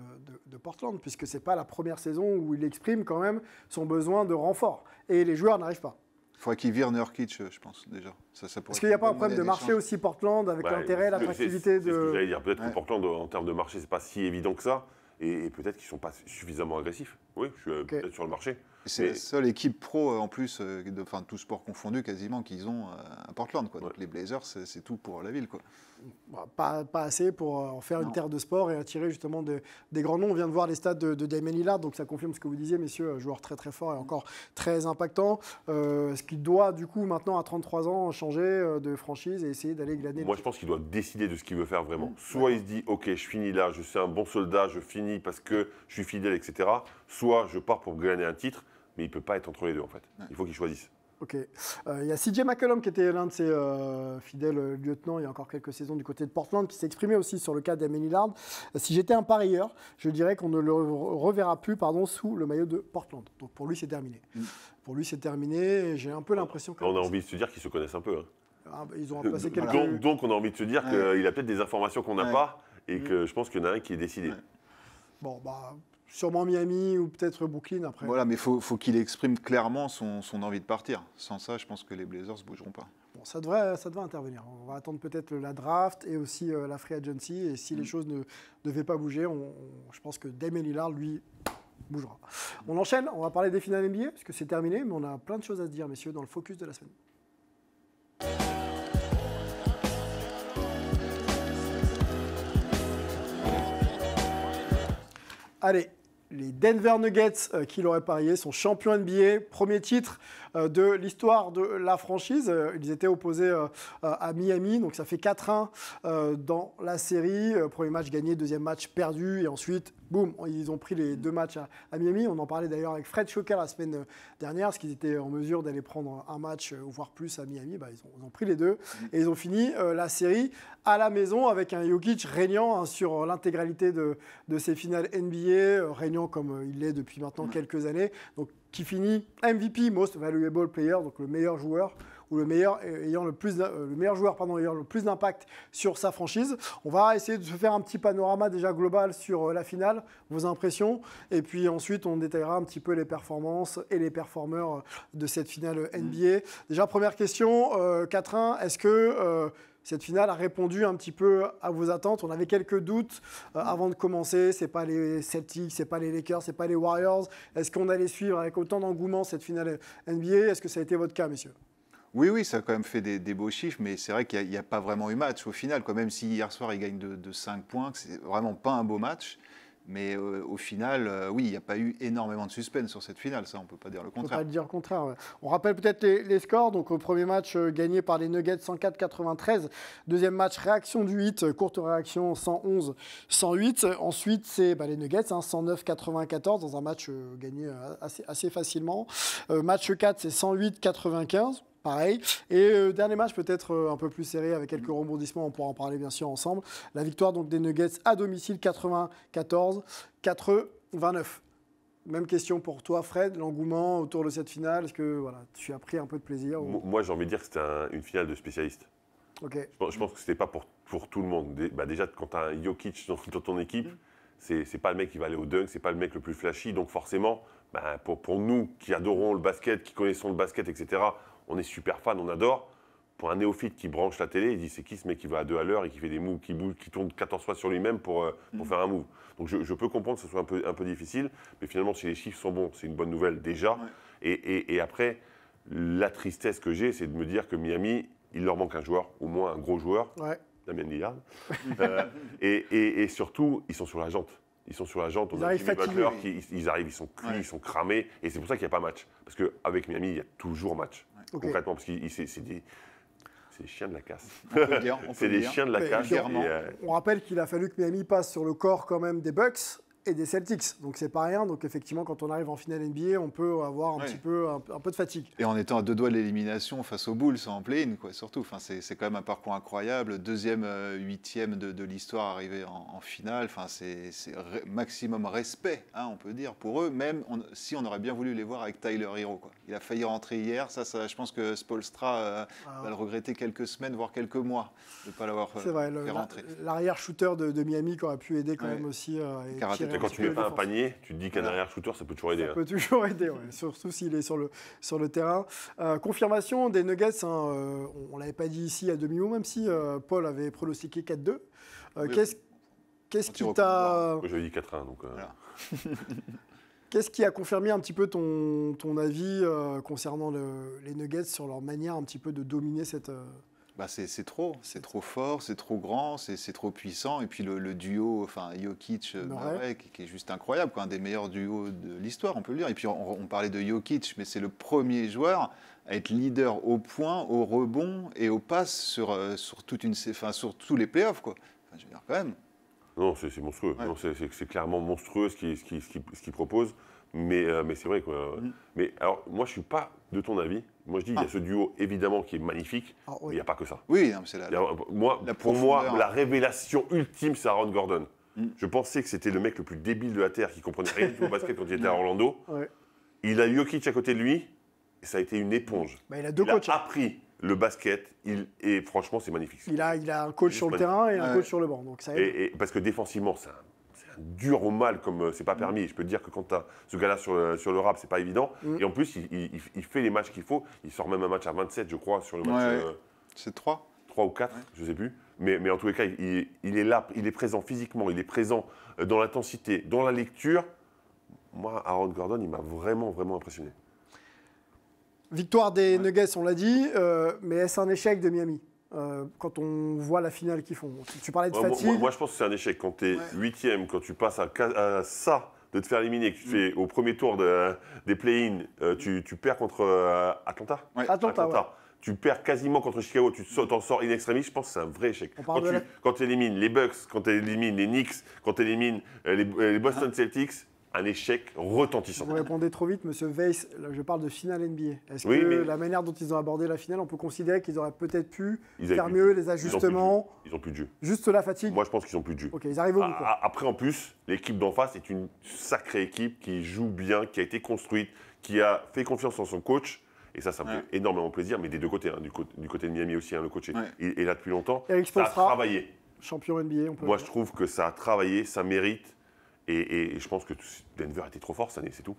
Portland, puisque ce n'est pas la première saison où il exprime quand même son besoin de renfort. Et les joueurs n'arrivent pas. Il faudrait qu'il vire Nurkic, je pense, déjà. Est-ce qu'il n'y a pas un problème de marché aussi, Portland, avec l'intérêt, l'attractivité de... C'est ce que j'allais dire. Peut-être que Portland, en termes de marché, ce n'est pas si évident que ça. Et peut-être qu'ils ne sont pas suffisamment agressifs. Oui, je suis peut-être sur le marché. C'est la seule équipe pro, en plus, tout sport confondu, quasiment, qu'ils ont à Portland, quoi. Donc les Blazers, c'est tout pour la ville, quoi. Pas assez pour en faire une terre de sport et attirer justement des grands noms. On vient de voir les stats de Damien Lillard, donc ça confirme ce que vous disiez, messieurs, joueur très très fort et encore très impactant. Est-ce qu'il doit, du coup, maintenant à 33 ans, changer de franchise et essayer d'aller glaner? Moi, je pense qu'il doit décider de ce qu'il veut faire vraiment. Soit il se dit, ok, je finis là, je suis un bon soldat, je finis parce que je suis fidèle, etc. Soit je pars pour gagner un titre, mais il ne peut pas être entre les deux, en fait. Il faut qu'il choisisse. Ok. Il y a CJ McCollum qui était l'un de ses fidèles lieutenants il y a encore quelques saisons du côté de Portland, qui s'est exprimé aussi sur le cas d'Damien Lillard. Si j'étais un parieur, je dirais qu'on ne le reverra plus sous le maillot de Portland. Donc pour lui, c'est terminé. Pour lui, c'est terminé. Et j'ai un peu l'impression que... On a envie de se dire qu'ils se connaissent un peu. Hein. Ils ont passé quelques... Donc on a envie de se dire qu'il a peut-être des informations qu'on n'a pas et que je pense qu'il y en a un qui est décidé. Bon, sûrement Miami ou peut-être Brooklyn après. Voilà, mais faut qu'il exprime clairement son envie de partir. Sans ça, je pense que les Blazers ne bougeront pas. Bon, ça devrait intervenir. On va attendre peut-être la draft et aussi la free agency. Et si les choses ne devaient pas bouger, je pense que Damien Lillard, lui, bougera. On enchaîne, on va parler des finales NBA, parce que c'est terminé, mais on a plein de choses à se dire, messieurs, dans le focus de la semaine. Allez, les Denver Nuggets, qui l'auraient parié, sont champions NBA. Premier titre de l'histoire de la franchise. Ils étaient opposés à Miami, donc ça fait 4-1 dans la série. Premier match gagné, deuxième match perdu. Et ensuite, boum, ils ont pris les deux matchs à Miami. On en parlait d'ailleurs avec Fred Schoker la semaine dernière, parce qu'ils étaient en mesure d'aller prendre un match, voire plus à Miami. Ils ont pris les deux. Et ils ont fini la série à la maison avec un Jokic régnant sur l'intégralité de ces finales NBA, régnant comme il l'est depuis maintenant quelques années. Donc, qui finit MVP, Most Valuable Player, donc le meilleur joueur, ou le meilleur ayant le plus d'impact sur sa franchise. On va essayer de se faire un petit panorama déjà global sur la finale, vos impressions, et puis ensuite on détaillera un petit peu les performances et les performeurs de cette finale NBA. Déjà, première question, 4-1, est-ce que cette finale a répondu un petit peu à vos attentes? On avait quelques doutes avant de commencer. C'est pas les Celtics, c'est pas les Lakers, c'est pas les Warriors. Est-ce qu'on allait suivre avec autant d'engouement cette finale NBA? Est-ce que ça a été votre cas, messieurs? Oui, ça a quand même fait des beaux chiffres, mais c'est vrai qu'il n'y a pas vraiment eu match au final, quoi. Même si hier soir, ils gagnent de 5 points, que c'est vraiment pas un beau match. Mais au final, oui, il n'y a pas eu énormément de suspense sur cette finale, ça, on ne peut pas dire le On ne peut contraire. pas dire le contraire. Ouais. On rappelle peut-être les scores. Donc, au premier match gagné par les Nuggets 104-93. Deuxième match, réaction du 8, courte réaction 111-108. Ensuite, c'est les Nuggets, 109-94 dans un match gagné assez facilement. Match 4, c'est 108-95. Pareil. Et dernier match peut-être un peu plus serré avec quelques rebondissements, on pourra en parler bien sûr ensemble. La victoire donc des Nuggets à domicile 94-89. Même question pour toi Fred, l'engouement autour de cette finale, est-ce que voilà, tu as pris un peu de plaisir ou... Moi, j'ai envie de dire que c'était une finale de spécialistes. Ok. Je pense que c'était pas pour tout le monde. Déjà, quand tu as un Jokic dans ton équipe, c'est pas le mec qui va aller au dunk, c'est pas le mec le plus flashy. Donc forcément, pour nous qui adorons le basket, qui connaissons le basket, etc., on est super fan, on adore. Pour un néophyte qui branche la télé, il dit c'est qui ce mec qui va à 2 à l'heure et qui fait des moves, qui tourne 14 fois sur lui-même pour faire un move. Donc je peux comprendre que ce soit un peu difficile, mais finalement si les chiffres sont bons, c'est une bonne nouvelle déjà. Ouais. Et après, la tristesse que j'ai, c'est de me dire que Miami, il leur manque un joueur, au moins un gros joueur, Damian Lillard. Et surtout, ils sont sur la jante. Ils sont sur la jante, on a Jimmy Butler, ils arrivent, ils sont cuits, ils sont cramés, et c'est pour ça qu'il n'y a pas match. Parce qu'avec Miami, il y a toujours match, concrètement, parce que c'est des chiens de la casse. C'est des chiens de la casse. On rappelle qu'il a fallu que Miami passe sur le corps quand même des Bucks et des Celtics, donc c'est pas rien. Donc effectivement, quand on arrive en finale NBA, on peut avoir un petit peu de fatigue. Et en étant à 2 doigts de l'élimination face aux Bulls en play-in, quoi, surtout. Enfin, c'est quand même un parcours incroyable. Deuxième, 8e de l'histoire arrivé en finale. Enfin, c'est maximum respect, hein, on peut dire, pour eux. Même si on aurait bien voulu les voir avec Tyler Hero, quoi. Il a failli rentrer hier. Ça, je pense que Spoelstra va le regretter quelques semaines, voire quelques mois, de ne pas l'avoir fait rentrer. L'arrière-shooter de Miami qui aurait pu aider quand même aussi. Quand tu ne mets pas un panier, tu te dis qu'un arrière-shooter, ça peut toujours aider. Ça peut toujours aider, surtout s'il est sur le terrain. Confirmation des Nuggets, on ne l'avait pas dit ici à demi-mot, même si Paul avait pronostiqué 4-2. Qu'est-ce qui t'a... Moi, j'avais dit 4-1, donc... Voilà. Qu'est-ce qui a confirmé un petit peu ton avis concernant les Nuggets sur leur manière un petit peu de dominer cette... c'est trop fort, c'est trop grand, c'est trop puissant. Et puis le duo, Jokic-Murray, qui est juste incroyable, quoi, un des meilleurs duos de l'histoire, on peut le dire. Et puis on parlait de Jokic, mais c'est le premier joueur à être leader au point, au rebond et aux passes sur tous les playoffs, quoi. Enfin, je veux dire, quand même. Non, c'est monstrueux. Ouais. Non, c'est clairement monstrueux ce qu'il propose. Mais c'est vrai, quoi. Mais alors, moi, je ne suis pas de ton avis. Moi, je dis, il y a ce duo, évidemment, qui est magnifique, mais il n'y a pas que ça. Oui, c'est pour moi, la révélation ultime, c'est Aaron Gordon. Je pensais que c'était le mec le plus débile de la Terre qui comprenait rien du tout au basket quand il était à Orlando. Ouais. Il a Jokic à côté de lui, et ça a été une éponge. Il a deux coachs. Il a appris le basket, et franchement, c'est magnifique. Il a un coach sur le terrain et un coach sur le banc. Donc ça aide. Parce que défensivement, c'est un dur au mal, comme c'est pas permis. Je peux te dire que quand tu as ce gars-là sur le rap, c'est pas évident. Et en plus, il fait les matchs qu'il faut. Il sort même un match à 27, je crois, sur le match. C'est 3 ou 4, je sais plus. Mais en tous les cas, il est là, il est présent physiquement, il est présent dans l'intensité, dans la lecture. Moi, Aaron Gordon, il m'a vraiment, vraiment impressionné. Victoire des Nuggets, on l'a dit, mais est-ce un échec de Miami quand on voit la finale qu'ils font? Tu parlais de fatigue. Moi, je pense que c'est un échec. Quand tu es 8e, quand tu passes à ça, de te faire éliminer, que tu fais au premier tour des play-in, tu perds contre Atlanta. Atlanta. Tu perds quasiment contre Chicago, tu t'en sors in extremis, je pense que c'est un vrai échec. Quand tu élimines les Bucks, quand tu élimines les Knicks, quand tu élimines les Boston Celtics, un échec retentissant. Vous répondez trop vite, monsieur Weiss. Je parle de finale NBA. Est-ce que la manière dont ils ont abordé la finale, on peut considérer qu'ils auraient peut-être pu faire mieux, les ajustements? Ils n'ont plus de jeu. Juste la fatigue? Moi, je pense qu'ils n'ont plus de jeu. Ok, ils arrivent au bout. Après, en plus, l'équipe d'en face est une sacrée équipe qui joue bien, qui a été construite, qui a fait confiance en son coach. Et ça me fait énormément plaisir, mais des deux côtés. Du côté de Miami aussi, le coach est là depuis longtemps. Eric ça a Spoelstra, travaillé. Champion NBA, on peut. Moi, je trouve que ça a travaillé, ça mérite. Et je pense que Denver était trop fort cette année, c'est tout.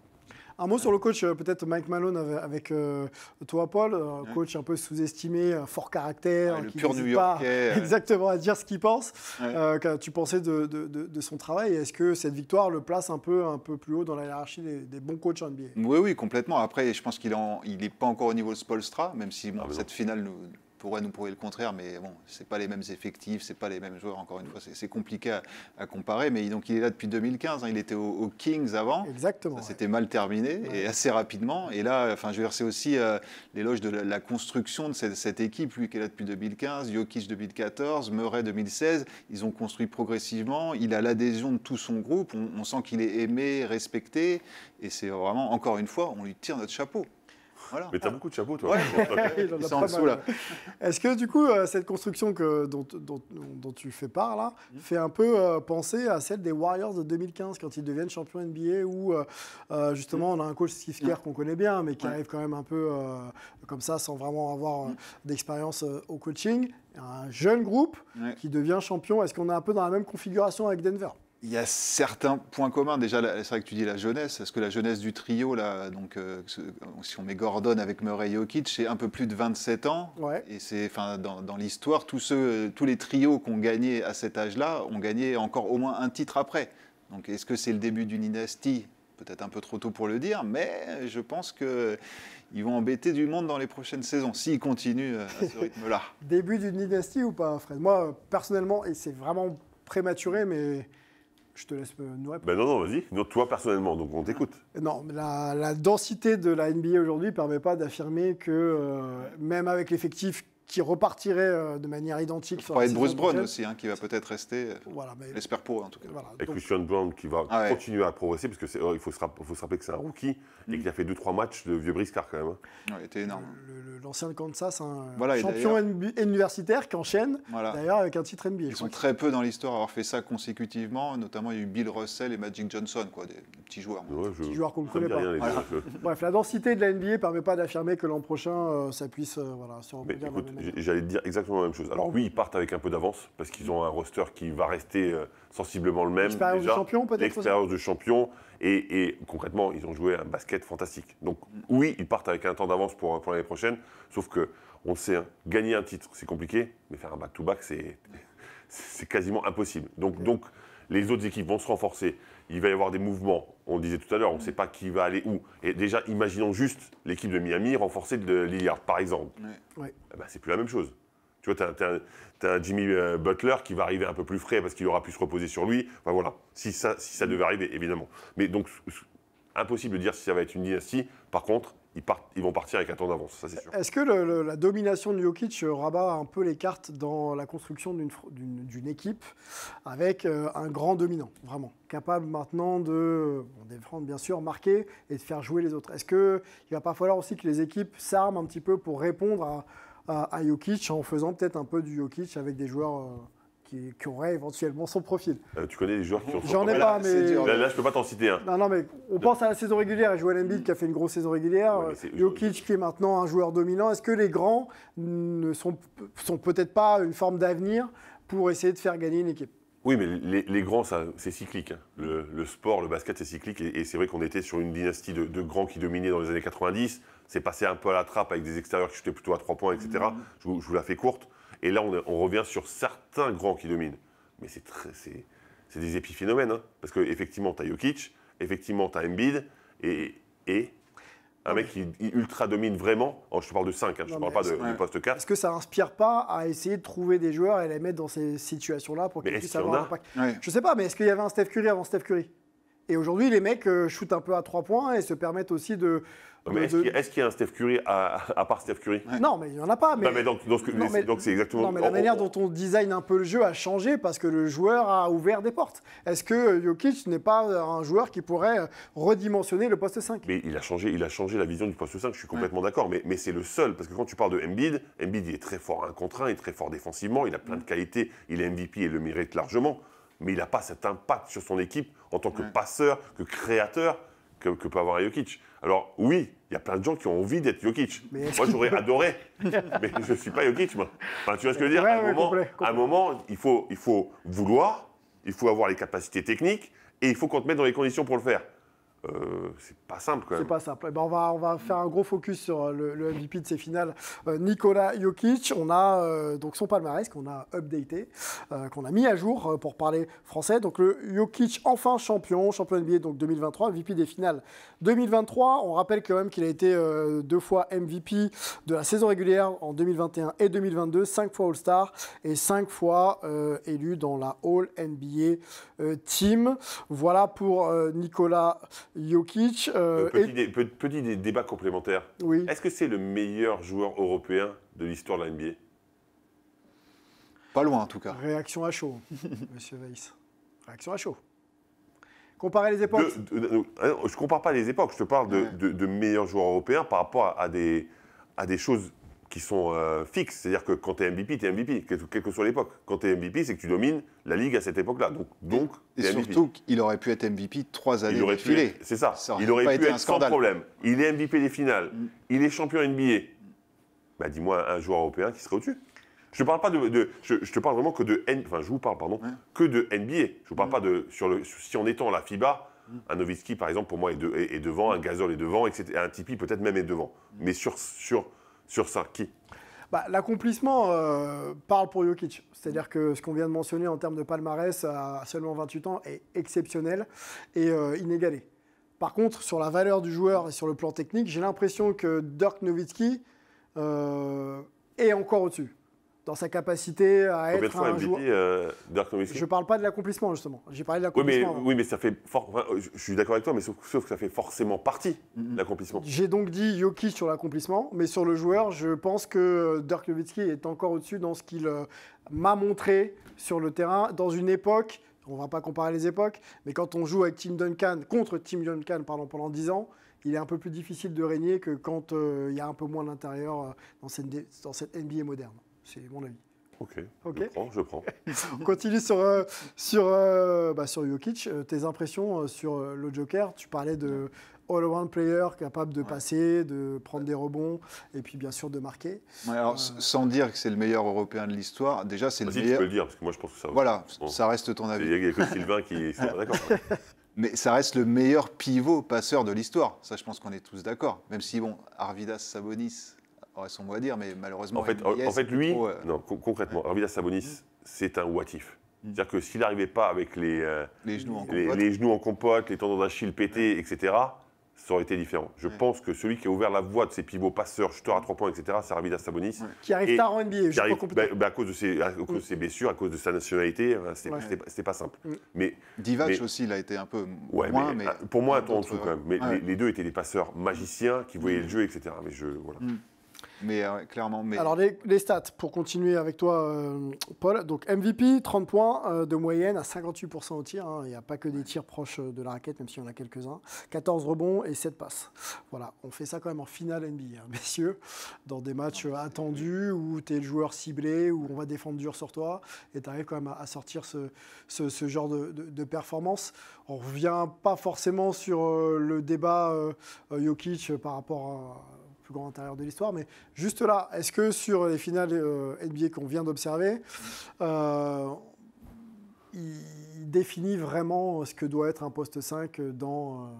Un mot sur le coach, peut-être Mike Malone avec toi, Paul, coach un peu sous-estimé, fort caractère, le qui pur n'hésite pas New-Yorkais. exactement à dire ce qu'il pense. Qu'as-tu pensé de son travail? Est-ce que cette victoire le place un peu plus haut dans la hiérarchie des bons coachs en NBA? Oui, complètement. Après, je pense qu'il n'est pas encore au niveau de Spoelstra, même si cette finale pourrait nous prouver le contraire, mais bon, c'est pas les mêmes effectifs, c'est pas les mêmes joueurs, encore une fois, c'est compliqué à comparer, mais donc il est là depuis 2015, il était aux Kings avant. Exactement. Ça s'était mal terminé, et assez rapidement, et là, enfin, je veux dire, c'est aussi l'éloge de la construction de cette équipe, lui qui est là depuis 2015, Jokic 2014, Murray 2016, ils ont construit progressivement, il a l'adhésion de tout son groupe, on sent qu'il est aimé, respecté, et c'est vraiment, encore une fois, on lui tire notre chapeau. Voilà. Mais t'as beaucoup de chapeaux, toi. Ouais. Il en a Ils sont pas en mal. dessous, là. Est-ce que du coup, cette construction dont tu fais part là, fait un peu penser à celle des Warriors de 2015 quand ils deviennent champions NBA où justement on a un coach Steve Kerr qu'on connaît bien mais qui arrive quand même un peu comme ça sans vraiment avoir d'expérience au coaching, un jeune groupe qui devient champion. Est-ce qu'on est un peu dans la même configuration avec Denver? Il y a certains points communs. Déjà, c'est vrai que tu dis la jeunesse. Est-ce que la jeunesse du trio, là, donc, si on met Gordon avec Murray et Jokic, c'est un peu plus de 27 ans. Ouais. Et c'est, dans l'histoire, tous les trios qui ont gagné à cet âge-là ont gagné encore au moins un titre après. Donc, est-ce que c'est le début d'une dynastie? Peut-être un peu trop tôt pour le dire, mais je pense qu'ils vont embêter du monde dans les prochaines saisons, s'ils continuent à ce rythme-là. Début d'une dynastie ou pas, Fred? Moi, personnellement, et c'est vraiment prématuré, mais... Je te laisse nous répondre. Ben non, vas-y. Non, toi, personnellement, donc on t'écoute. Non, mais la densité de la NBA aujourd'hui ne permet pas d'affirmer que, même avec l'effectif qui repartirait de manière identique... Il faudra être Bruce Brown aussi, qui va peut-être rester. Voilà, mais... J'espère pour eux, en tout cas. Voilà, Avec donc... Christian Brown qui va continuer à progresser, parce qu'il faut se rappeler que c'est un rookie et qu'il a fait 2-3 matchs de vieux briscard quand même. Ouais, il était énorme. L'ancien de Kansas, voilà, champion universitaire qui enchaîne, d'ailleurs avec un titre NBA. Ils sont très peu dans l'histoire à avoir fait ça consécutivement, notamment il y a eu Bill Russell et Magic Johnson, des petits joueurs. Ouais, petits joueurs qu'on ne connaît pas. Rien, Bref, la densité de la NBA ne permet pas d'affirmer que l'an prochain, ça puisse se reproduire. Écoute, j'allais te dire exactement la même chose. Alors oui, ils partent avec un peu d'avance, parce qu'ils ont un roster qui va rester sensiblement le même. L'expérience de champion, peut-être. L'expérience de champion, et concrètement, ils ont joué un basket fantastique. Donc oui, ils partent avec un temps d'avance pour l'année prochaine, sauf que, on le sait, gagner un titre, c'est compliqué, mais faire un back-to-back, c'est quasiment impossible. Donc les autres équipes vont se renforcer, il va y avoir des mouvements, on le disait tout à l'heure, on ne sait pas qui va aller où. Et déjà, imaginons juste l'équipe de Miami renforcée de Lillard, par exemple. Ouais. Eh ben, c'est plus la même chose. Tu vois, tu as un Jimmy Butler qui va arriver un peu plus frais parce qu'il aura pu se reposer sur lui. Enfin voilà, si ça devait arriver, évidemment. Mais donc, impossible de dire si ça va être une dynastie. Par contre, ils vont partir avec un temps d'avance, ça c'est sûr. Est-ce que la domination de Jokic rabat un peu les cartes dans la construction d'une équipe avec un grand dominant, vraiment, capable maintenant de défendre bien sûr, marquer et de faire jouer les autres? Est-ce qu'il va pas falloir aussi que les équipes s'arment un petit peu pour répondre à Jokic en faisant peut-être un peu du Jokic avec des joueurs qui auraient éventuellement son profil? Tu connais les joueurs qui ont son J'en ai profil? pas, mais... Là, je peux pas t'en citer un. Non, mais on pense à la saison régulière et Joel Embiid qui a fait une grosse saison régulière, Jokic qui est maintenant un joueur dominant. Est-ce que les grands ne sont peut-être pas une forme d'avenir pour essayer de faire gagner une équipe? Oui, mais les grands, c'est cyclique. Le sport, le basket, c'est cyclique. Et c'est vrai qu'on était sur une dynastie de grands qui dominaient dans les années 90. C'est passé un peu à la trappe avec des extérieurs qui chutaient plutôt à 3 points, etc. Je vous la fais courte. Et là, on revient sur certains grands qui dominent. Mais c'est des épiphénomènes. Parce qu'effectivement, tu as Jokic, effectivement, tu as Embiid, et un mec qui ultra domine vraiment. Je te parle de 5, je ne parle pas de poste 4. Est-ce que ça n'inspire pas à essayer de trouver des joueurs et les mettre dans ces situations-là pour qu'ils puissent avoir un impact? Je ne sais pas, mais est-ce qu'il y avait un Steph Curry avant Steph Curry? Et aujourd'hui, les mecs shootent un peu à 3 points et se permettent aussi de... Est-ce qu'il y a un Steph Curry à part Steph Curry? Non, mais il n'y en a pas. Mais... donc c'est exactement... Non, mais la manière dont on design un peu le jeu a changé parce que le joueur a ouvert des portes. Est-ce que Jokic n'est pas un joueur qui pourrait redimensionner le poste 5? Mais il a changé la vision du poste 5, je suis complètement d'accord. Mais c'est le seul, parce que quand tu parles de Embiid, il est très fort 1 contre 1, il est très fort défensivement, il a plein de qualités, il est MVP et le mérite largement. Mais il n'a pas cet impact sur son équipe en tant que passeur, que créateur, que peut avoir Jokic. Alors oui, il y a plein de gens qui ont envie d'être Jokic. Moi, j'aurais adoré, mais je ne suis pas Jokic, moi. Enfin, tu vois ce que je veux dire? À un moment, il faut vouloir, il faut avoir les capacités techniques et il faut qu'on te mette dans les conditions pour le faire. c'est pas simple quand C'est même. pas simple. Eh ben, on va faire un gros focus sur le MVP de ces finales, Nikola Jokic. On a donc son palmarès qu'on a updaté, qu'on a mis à jour pour parler français. Donc le Jokic, enfin champion NBA donc 2023, MVP des finales 2023. On rappelle quand même qu'il a été 2 fois MVP de la saison régulière en 2021 et 2022, 5 fois All-Star et 5 fois élu dans la All-NBA Team. Voilà pour Nikola Jokic. Petit débat complémentaire. Oui. Est-ce que c'est le meilleur joueur européen de l'histoire de la NBA? Pas loin en tout cas. Réaction à chaud, monsieur Weiss. Réaction à chaud. Comparer les époques. Je ne compare pas les époques, je te parle de meilleurs joueurs européens par rapport à des choses qui sont fixes. C'est-à-dire que quand tu es MVP, tu es MVP, quelle que soit l'époque. Quand tu es MVP, c'est que tu domines la Ligue à cette époque-là. Donc Et tu es MVP. surtout qu'il aurait pu être MVP 3 années d'affilée. C'est ça. Ça aurait Il aurait pas pu été un être sans scandale. problème. Il est MVP des finales. Il est champion NBA. Bah, dis-moi un joueur européen qui serait au-dessus. Je te parle pas je te parle vraiment que de je vous parle que de NBA. Je vous parle pas si en étant la FIBA, un Nowitzki par exemple pour moi est devant, un Gasol est devant, etc. Un Tipeee peut-être même est devant. Mais sur ça, qui? L'accomplissement parle pour Jokic. C'est-à-dire que ce qu'on vient de mentionner en termes de palmarès à seulement 28 ans est exceptionnel et inégalé. Par contre, sur la valeur du joueur et sur le plan technique, j'ai l'impression que Dirk Nowitzki est encore au-dessus dans sa capacité à Combien de être fois un MVP joueur. Dirk Nowitzki? Je ne parle pas de l'accomplissement, justement. J'ai parlé de Oui, l'accomplissement. mais ça fait je suis d'accord avec toi, mais sauf que ça fait forcément partie de l'accomplissement. J'ai donc dit Jokic sur l'accomplissement, mais sur le joueur, je pense que Dirk Nowitzki est encore au-dessus dans ce qu'il m'a montré sur le terrain, dans une époque, on ne va pas comparer les époques, mais quand on joue avec contre Tim Duncan pendant 10 ans, il est un peu plus difficile de régner que quand il y a un peu moins d'intérieur dans cette NBA moderne. C'est mon avis. Ok. Ok. Je prends. On continue sur Jokic. Tes impressions sur le Joker. Tu parlais de all-around player capable de passer, de prendre des rebonds et puis bien sûr de marquer. Ouais, alors, sans dire que c'est le meilleur européen de l'histoire, déjà c'est le Vas-y, meilleur. tu peux le dire, parce que moi je pense que ça. Voilà, Bon. ça reste ton avis. Il y a que Sylvain qui sera d'accord. Mais ça reste le meilleur pivot passeur de l'histoire. Ça, je pense qu'on est tous d'accord. Même si, bon, Arvydas Sabonis aurait son mot à dire, mais malheureusement. En fait, lui, non, concrètement, Arvydas Sabonis, c'est un what if. C'est-à-dire que s'il n'arrivait pas avec les genoux en compote, les tendons d'Achille pétés, etc., ça aurait été différent. Je pense que celui qui a ouvert la voie de ces pivots passeurs, shooters à 3 points, etc., c'est Arvydas Sabonis. Qui arrive tard en NBA. À cause de ses blessures, à cause de sa nationalité, c'était pas simple. Divac aussi, il a été un peu moins. Mais pour moi, un ton en dessous quand même. Mais les deux étaient des passeurs magiciens qui voyaient le jeu, etc. Mais voilà. Mais clairement. Alors les stats, pour continuer avec toi, Paul. Donc MVP, 30 points de moyenne à 58% au tir. Il n'y a pas que des tirs proches de la raquette, même s'il y en a quelques-uns. 14 rebonds et 7 passes. Voilà, on fait ça quand même en finale NBA, messieurs, dans des matchs attendus où tu es le joueur ciblé, où on va défendre dur sur toi, et tu arrives quand même à sortir ce genre de performance. On ne revient pas forcément sur le débat Jokic par rapport à plus grand intérieur de l'histoire, mais juste là, est-ce que sur les finales NBA qu'on vient d'observer, il définit vraiment ce que doit être un poste 5 dans,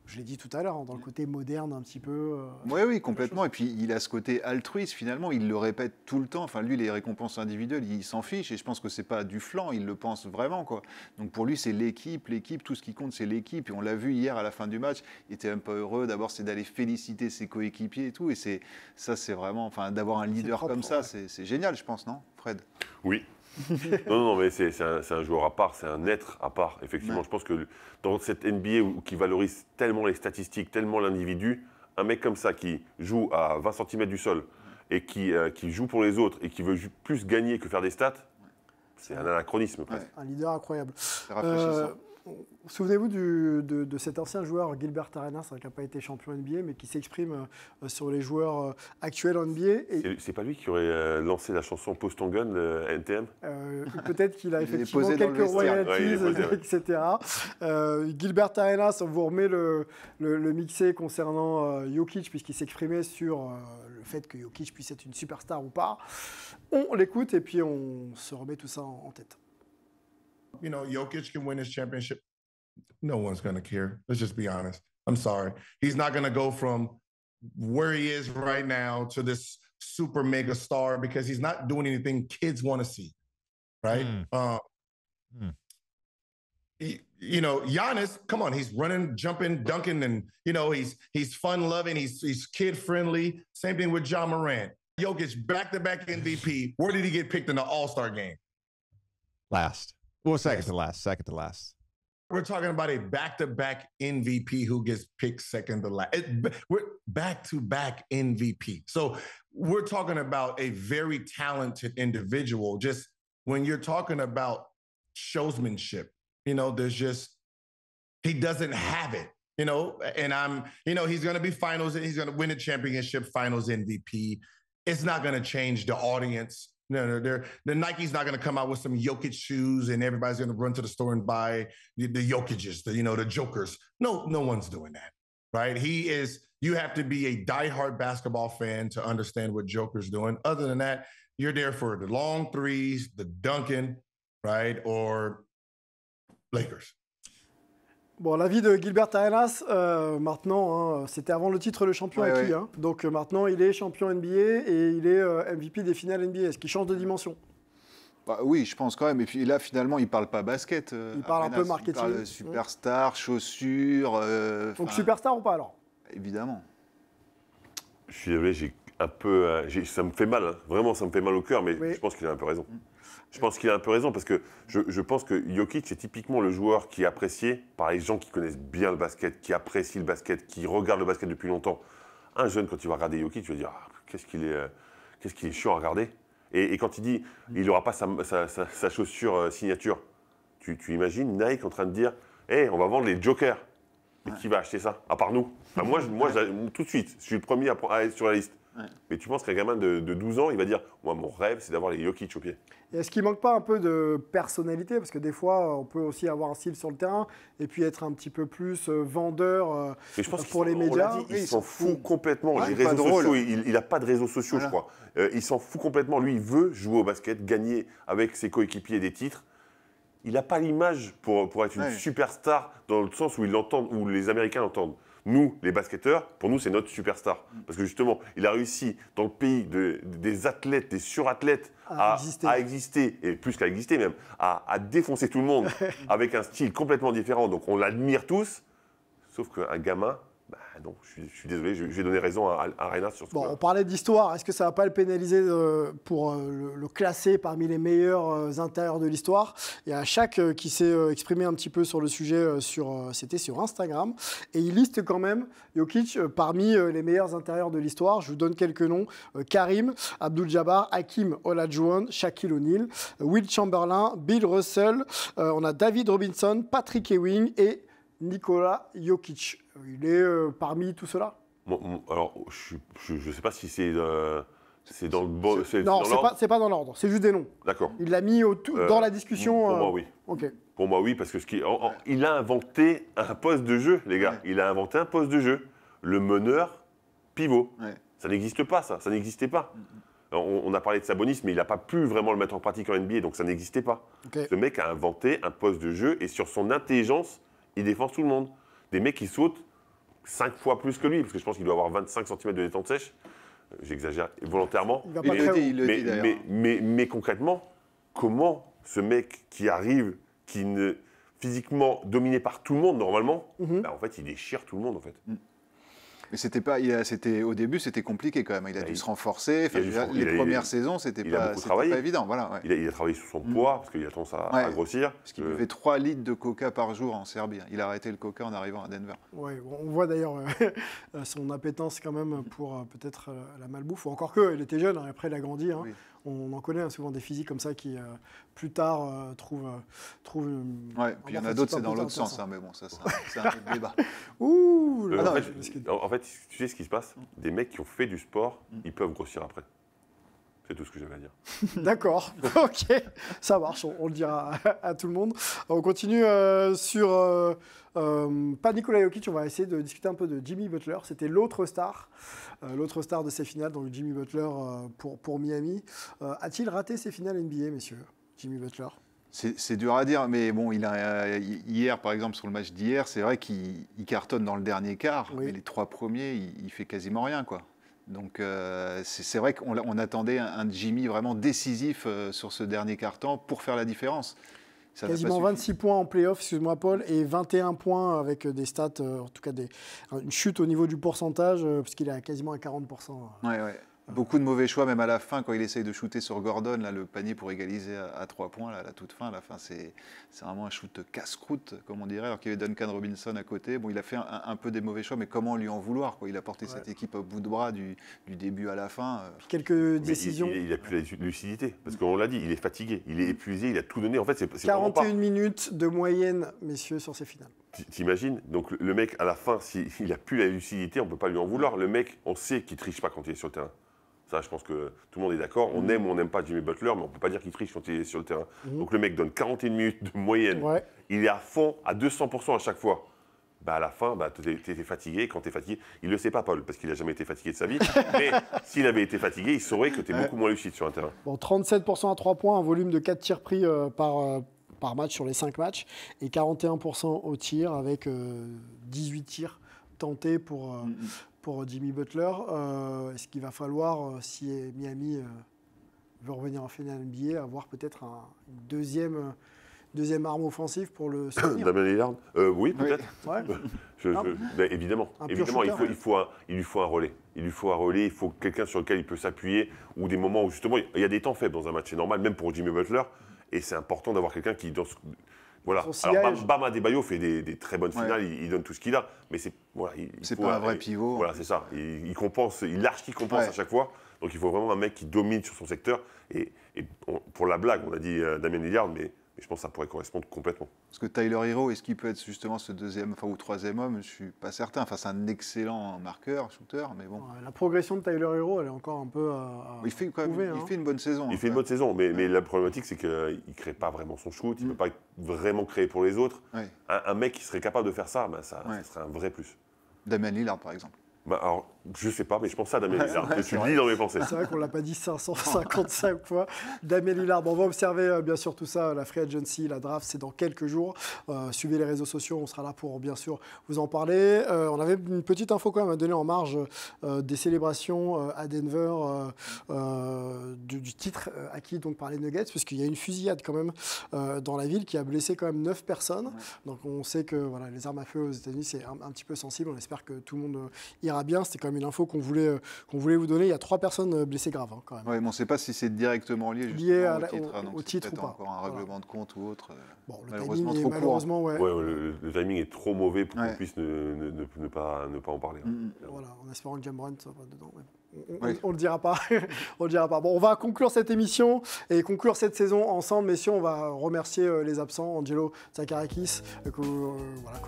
je l'ai dit tout à l'heure, dans le côté moderne un petit peu. Oui, complètement. Et puis il a ce côté altruiste finalement, il le répète tout le temps. Enfin, lui, les récompenses individuelles, il s'en fiche. Et je pense que c'est pas du flanc, il le pense vraiment, quoi. Donc pour lui, c'est l'équipe, tout ce qui compte, c'est l'équipe. Et on l'a vu hier à la fin du match, il était un peu heureux. D'abord, c'est d'aller féliciter ses coéquipiers et tout. Et ça, c'est vraiment, enfin, d'avoir un leader propre, comme ça, c'est génial, je pense, non, Fred? Oui. non, mais c'est un joueur à part, c'est un être à part. Effectivement, je pense que dans cette NBA qui valorise tellement les statistiques, tellement l'individu, un mec comme ça qui joue à 20 cm du sol et qui joue pour les autres et qui veut plus gagner que faire des stats, c'est un anachronisme presque. Un leader incroyable. C'est rafraîchissant. Souvenez-vous de cet ancien joueur Gilbert Arenas, qui n'a pas été champion NBA, mais qui s'exprime sur les joueurs actuels en NBA. C'est pas lui qui aurait lancé la chanson Pose ton gun, le NTM? Peut-être qu'il a effectivement quelques royalties, etc. Gilbert Arenas, on vous remet le mixé concernant Jokic, puisqu'il s'exprimait sur le fait que Jokic puisse être une superstar ou pas. On l'écoute et puis on se remet tout ça en tête. You know, Jokic can win his championship. No one's going to care. Let's just be honest. I'm sorry. He's not going to go from where he is right now to this super mega star because he's not doing anything kids want to see, right? You know, Giannis, come on, he's running, jumping, dunking, and you know, he's fun-loving, he's kid-friendly. Same thing with Ja Morant. Jokic, back-to-back MVP. Where did he get picked in the All-Star game? Last. Well, second to last. We're talking about a back-to-back MVP who gets picked second to last. We're back-to-back MVP. So we're talking about a very talented individual. Just when you're talking about showsmanship, you know, he doesn't have it, you know, and he's going to be finals and he's going to win a championship, finals MVP. It's not going to change the audience. No, the Nike's not going to come out with some Jokic shoes and everybody's going to run to the store and buy the Jokic's, the Jokers. No one's doing that, right? You have to be a diehard basketball fan to understand what Joker's doing. Other than that, you're there for the long threes, the dunking, right? Or Lakers. Bon, l'avis de Gilbert Arenas, maintenant, hein, c'était avant le titre de champion acquis. Hein. Donc maintenant, il est champion NBA et il est MVP des finales NBA. Est-ce qu'il change de dimension? Bah, oui, je pense quand même. Et puis là, finalement, il ne parle pas basket. Il parle Arenas, un peu marketing. Il parle superstar, chaussures. Donc superstar ou pas alors? Évidemment. Je suis désolé, j'ai un peu. Ça me fait mal, hein. Vraiment, ça me fait mal au cœur, mais oui. Je pense qu'il a un peu raison. Je pense qu'il a un peu raison parce que je pense que Jokic est typiquement le joueur qui est apprécié par les gens qui connaissent bien le basket, qui apprécient le basket, qui regardent le basket depuis longtemps. Un jeune, quand il va regarder Jokic, tu vas dire qu'est-ce qu'il est chiant à regarder. Et quand il dit il n'aura pas sa chaussure signature, tu imagines Nike en train de dire hey, on va vendre les Jokers. Et qui va acheter ça à part nous? Enfin, moi, tout de suite, je suis le premier à être sur la liste. Ouais. Mais tu penses qu'un gamin de 12 ans, il va dire moi, mon rêve, c'est d'avoir les Jokic au pied. Et est-ce qu'il ne manque pas un peu de personnalité? Parce que des fois, on peut aussi avoir un style sur le terrain et puis être un petit peu plus vendeur pour les médias. Il s'en fout complètement. Les réseaux sociaux, il n'a pas de réseaux sociaux, je crois. Il s'en fout complètement. Lui, il veut jouer au basket, gagner avec ses coéquipiers des titres. Il n'a pas l'image pour être une superstar dans le sens où les Américains l'entendent. Nous, les basketteurs, pour nous, c'est notre superstar. Parce que justement, il a réussi dans le pays des athlètes, des surathlètes, à exister, et plus qu'à exister même, à défoncer tout le monde avec un style complètement différent. Donc on l'admire tous, sauf qu'un gamin, non, je suis désolé, je vais donner raison à Arenas sur ce point. On parlait d'histoire, est-ce que ça ne va pas le pénaliser pour le classer parmi les meilleurs intérieurs de l'histoire? Il y a Shaq qui s'est exprimé un petit peu sur le sujet, c'était sur Instagram, et il liste quand même Jokic parmi les meilleurs intérieurs de l'histoire. Je vous donne quelques noms: Karim Abdul-Jabbar, Hakeem Olajuwon, Shaquille O'Neal, Will Chamberlain, Bill Russell, on a David Robinson, Patrick Ewing et Nikola Jokic. Il est parmi tout cela? Alors, je ne sais pas si c'est dans le bon. Non, c'est pas dans l'ordre, c'est juste des noms. D'accord. Il l'a mis dans la discussion. Pour moi, oui. Okay. Pour moi, oui, parce que il a inventé un poste de jeu, les gars. Ouais. Il a inventé un poste de jeu. Le meneur pivot. Ouais. Ça n'existe pas, ça n'existait pas. On a parlé de Sabonis, mais il n'a pas pu vraiment le mettre en pratique en NBA, donc ça n'existait pas. Okay. Ce mec a inventé un poste de jeu et sur son intelligence, il défonce tout le monde. Des mecs qui sautent 5 fois plus que lui, parce que je pense qu'il doit avoir 25 cm de détente sèche. J'exagère volontairement. Mais concrètement, comment ce mec qui arrive, physiquement dominé par tout le monde normalement, en fait, il déchire tout le monde en fait. Mais au début, c'était compliqué quand même. Il a dû se renforcer. Les premières saisons, c'était pas évident. Voilà, ouais. Il a travaillé sur son poids, parce qu'il a tendance à grossir. Parce qu'il buvait 3 litres de coca par jour en Serbie. Il a arrêté le coca en arrivant à Denver. Ouais, on voit d'ailleurs son appétence quand même pour peut-être la malbouffe. Encore qu'il était jeune, après il a grandi. Hein. Oui. On en connaît souvent des physiques comme ça qui, plus tard, trouvent ouais, puis il y en a d'autres, c'est dans l'autre sens. Hein, mais bon, ça, c'est un autre débat. Ouh en fait, tu sais ce qui se passe? Des mecs qui ont fait du sport, ils peuvent grossir après. C'est tout ce que j'avais à dire. D'accord, ok, ça marche, on le dira à tout le monde. On continue sur, pas Nikola Jokic, on va essayer de discuter un peu de Jimmy Butler. C'était l'autre star de ces finales, donc Jimmy Butler pour Miami. A-t-il raté ses finales NBA, messieurs, Jimmy Butler? C'est dur à dire, mais bon, hier, par exemple, sur le match d'hier, c'est vrai qu'il cartonne dans le dernier quart, mais les 3 premiers, il fait quasiment rien, quoi. Donc, c'est vrai qu'on attendait un Jimmy vraiment décisif sur ce dernier quart-temps pour faire la différence. Ça quasiment 26 points en play-off, excuse-moi Paul, et 21 points avec des stats, en tout cas une chute au niveau du pourcentage, puisqu'il est quasiment à 40%. Ouais. Beaucoup de mauvais choix, même à la fin, quand il essaye de shooter sur Gordon, là, le panier pour égaliser à 3 points, là, à la toute fin. C'est vraiment un shoot casse-croûte, comme on dirait, alors qu'il y avait Duncan Robinson à côté. Bon, il a fait un peu des mauvais choix, mais comment lui en vouloir, quoi. Il a porté cette équipe au bout de bras du début à la fin. Quelques décisions. Il n'a plus la lucidité, parce qu'on l'a dit, il est fatigué, il est épuisé, il a tout donné. En fait, c'est 41 minutes de moyenne, messieurs, sur ces finales. T'imagines? Donc le mec, à la fin, s'il n'a plus la lucidité, on ne peut pas lui en vouloir. Le mec, on sait qu'il ne triche pas quand il est sur le terrain. Ça, je pense que tout le monde est d'accord. On aime ou on n'aime pas Jimmy Butler, mais on ne peut pas dire qu'il triche quand il est sur le terrain. Donc le mec donne 41 minutes de moyenne. Ouais. Il est à fond, à 200% à chaque fois. À la fin, tu es fatigué. Quand tu es fatigué, il ne le sait pas, Paul, parce qu'il n'a jamais été fatigué de sa vie. Mais s'il avait été fatigué, il saurait que tu es beaucoup moins lucide sur un terrain. Bon, 37% à 3 points, un volume de 4 tirs pris par match sur les 5 matchs. Et 41% au tir, avec 18 tirs tentés pour Jimmy Butler. Est-ce qu'il va falloir, si Miami veut revenir en finale NBA, avoir peut-être une deuxième arme offensive pour le soutenir? Damian Lillard, oui, peut-être. Ouais. Évidemment. Il lui faut un relais. Il lui faut quelqu'un sur lequel il peut s'appuyer, ou des moments où justement, il y a des temps faibles dans un match, c'est normal, même pour Jimmy Butler, et c'est important d'avoir quelqu'un qui, voilà. Alors, Bam Adebayo fait des très bonnes finales, il donne tout ce qu'il a, mais c'est pas un vrai pivot. Voilà, c'est ça. Il compense, il compense à chaque fois. Donc il faut vraiment un mec qui domine sur son secteur. Et pour la blague, on a dit Damian Lillard, mais je pense que ça pourrait correspondre complètement. Parce que Tyler Hero, est-ce qu'il peut être justement ce deuxième ou troisième homme? Je ne suis pas certain. Enfin, c'est un excellent marqueur, shooter, mais bon. La progression de Tyler Hero, elle est encore un peu il fait une bonne saison. Il fait une bonne saison, mais la problématique, c'est qu'il ne crée pas vraiment son shoot, il ne peut pas vraiment créer pour les autres. Ouais. Un mec qui serait capable de faire ça, ça serait un vrai plus. Damian Lillard, par exemple. Alors, je sais pas, mais je pense à Damian Lillard. Tu le lis dans mes pensées. C'est vrai qu'on ne l'a pas dit 555 fois. Damian Lillard. Bon, on va observer bien sûr tout ça, la free agency, la draft, c'est dans quelques jours. Suivez les réseaux sociaux, on sera là pour bien sûr vous en parler. On avait une petite info quand même à donner en marge des célébrations à Denver du titre acquis donc par les Nuggets, puisqu'il y a une fusillade quand même dans la ville qui a blessé quand même 9 personnes. Ouais. Donc on sait que voilà, les armes à feu aux États-Unis, c'est un petit peu sensible. On espère que tout le monde ira bien. C'était quand même une info qu'on voulait vous donner. Il y a 3 personnes blessées graves quand même. Ouais, mais on ne sait pas si c'est directement lié au titre ou pas. Encore un règlement de compte ou autre. Bon, le timing est malheureusement, le timing est trop mauvais pour qu'on puisse ne pas en parler. Voilà, en espérant que Jamorant soit pas dedans. On ne le dira pas. On le dira pas. Bon, on va conclure cette émission et conclure cette saison ensemble. Messieurs, on va remercier les absents, Angelo Tsakarakis, qu'on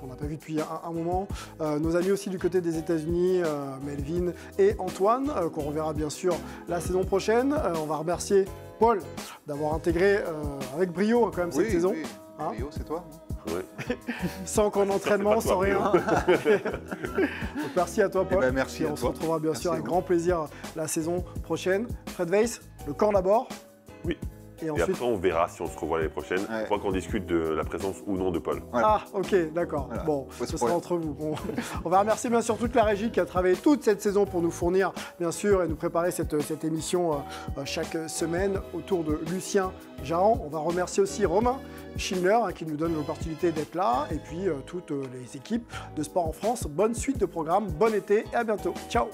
n'a pas vu depuis un moment. Nos amis aussi du côté des États-Unis, Melvin et Antoine, qu'on reverra bien sûr la saison prochaine. On va remercier Paul d'avoir intégré avec brio quand même cette saison. Oui. Hein, brio, c'est toi. Ouais. Sans qu'en entraînement, sans rien. Donc, merci à toi, Paul. Merci à toi. On se retrouvera bien sûr avec grand plaisir la saison prochaine. Fred Weiss, le corps d'abord. Oui. Et après, on verra si on se revoit l'année prochaine. Il faudra qu'on discute de la présence ou non de Paul. Voilà. Ah, ok, d'accord. Voilà. Bon, ce sera entre vous. On va remercier bien sûr toute la régie qui a travaillé toute cette saison pour nous fournir, bien sûr, et nous préparer cette émission chaque semaine autour de Lucien Jarran. On va remercier aussi Romain Schindler qui nous donne l'opportunité d'être là, et puis toutes les équipes de Sport en France. Bonne suite de programme, bon été et à bientôt. Ciao.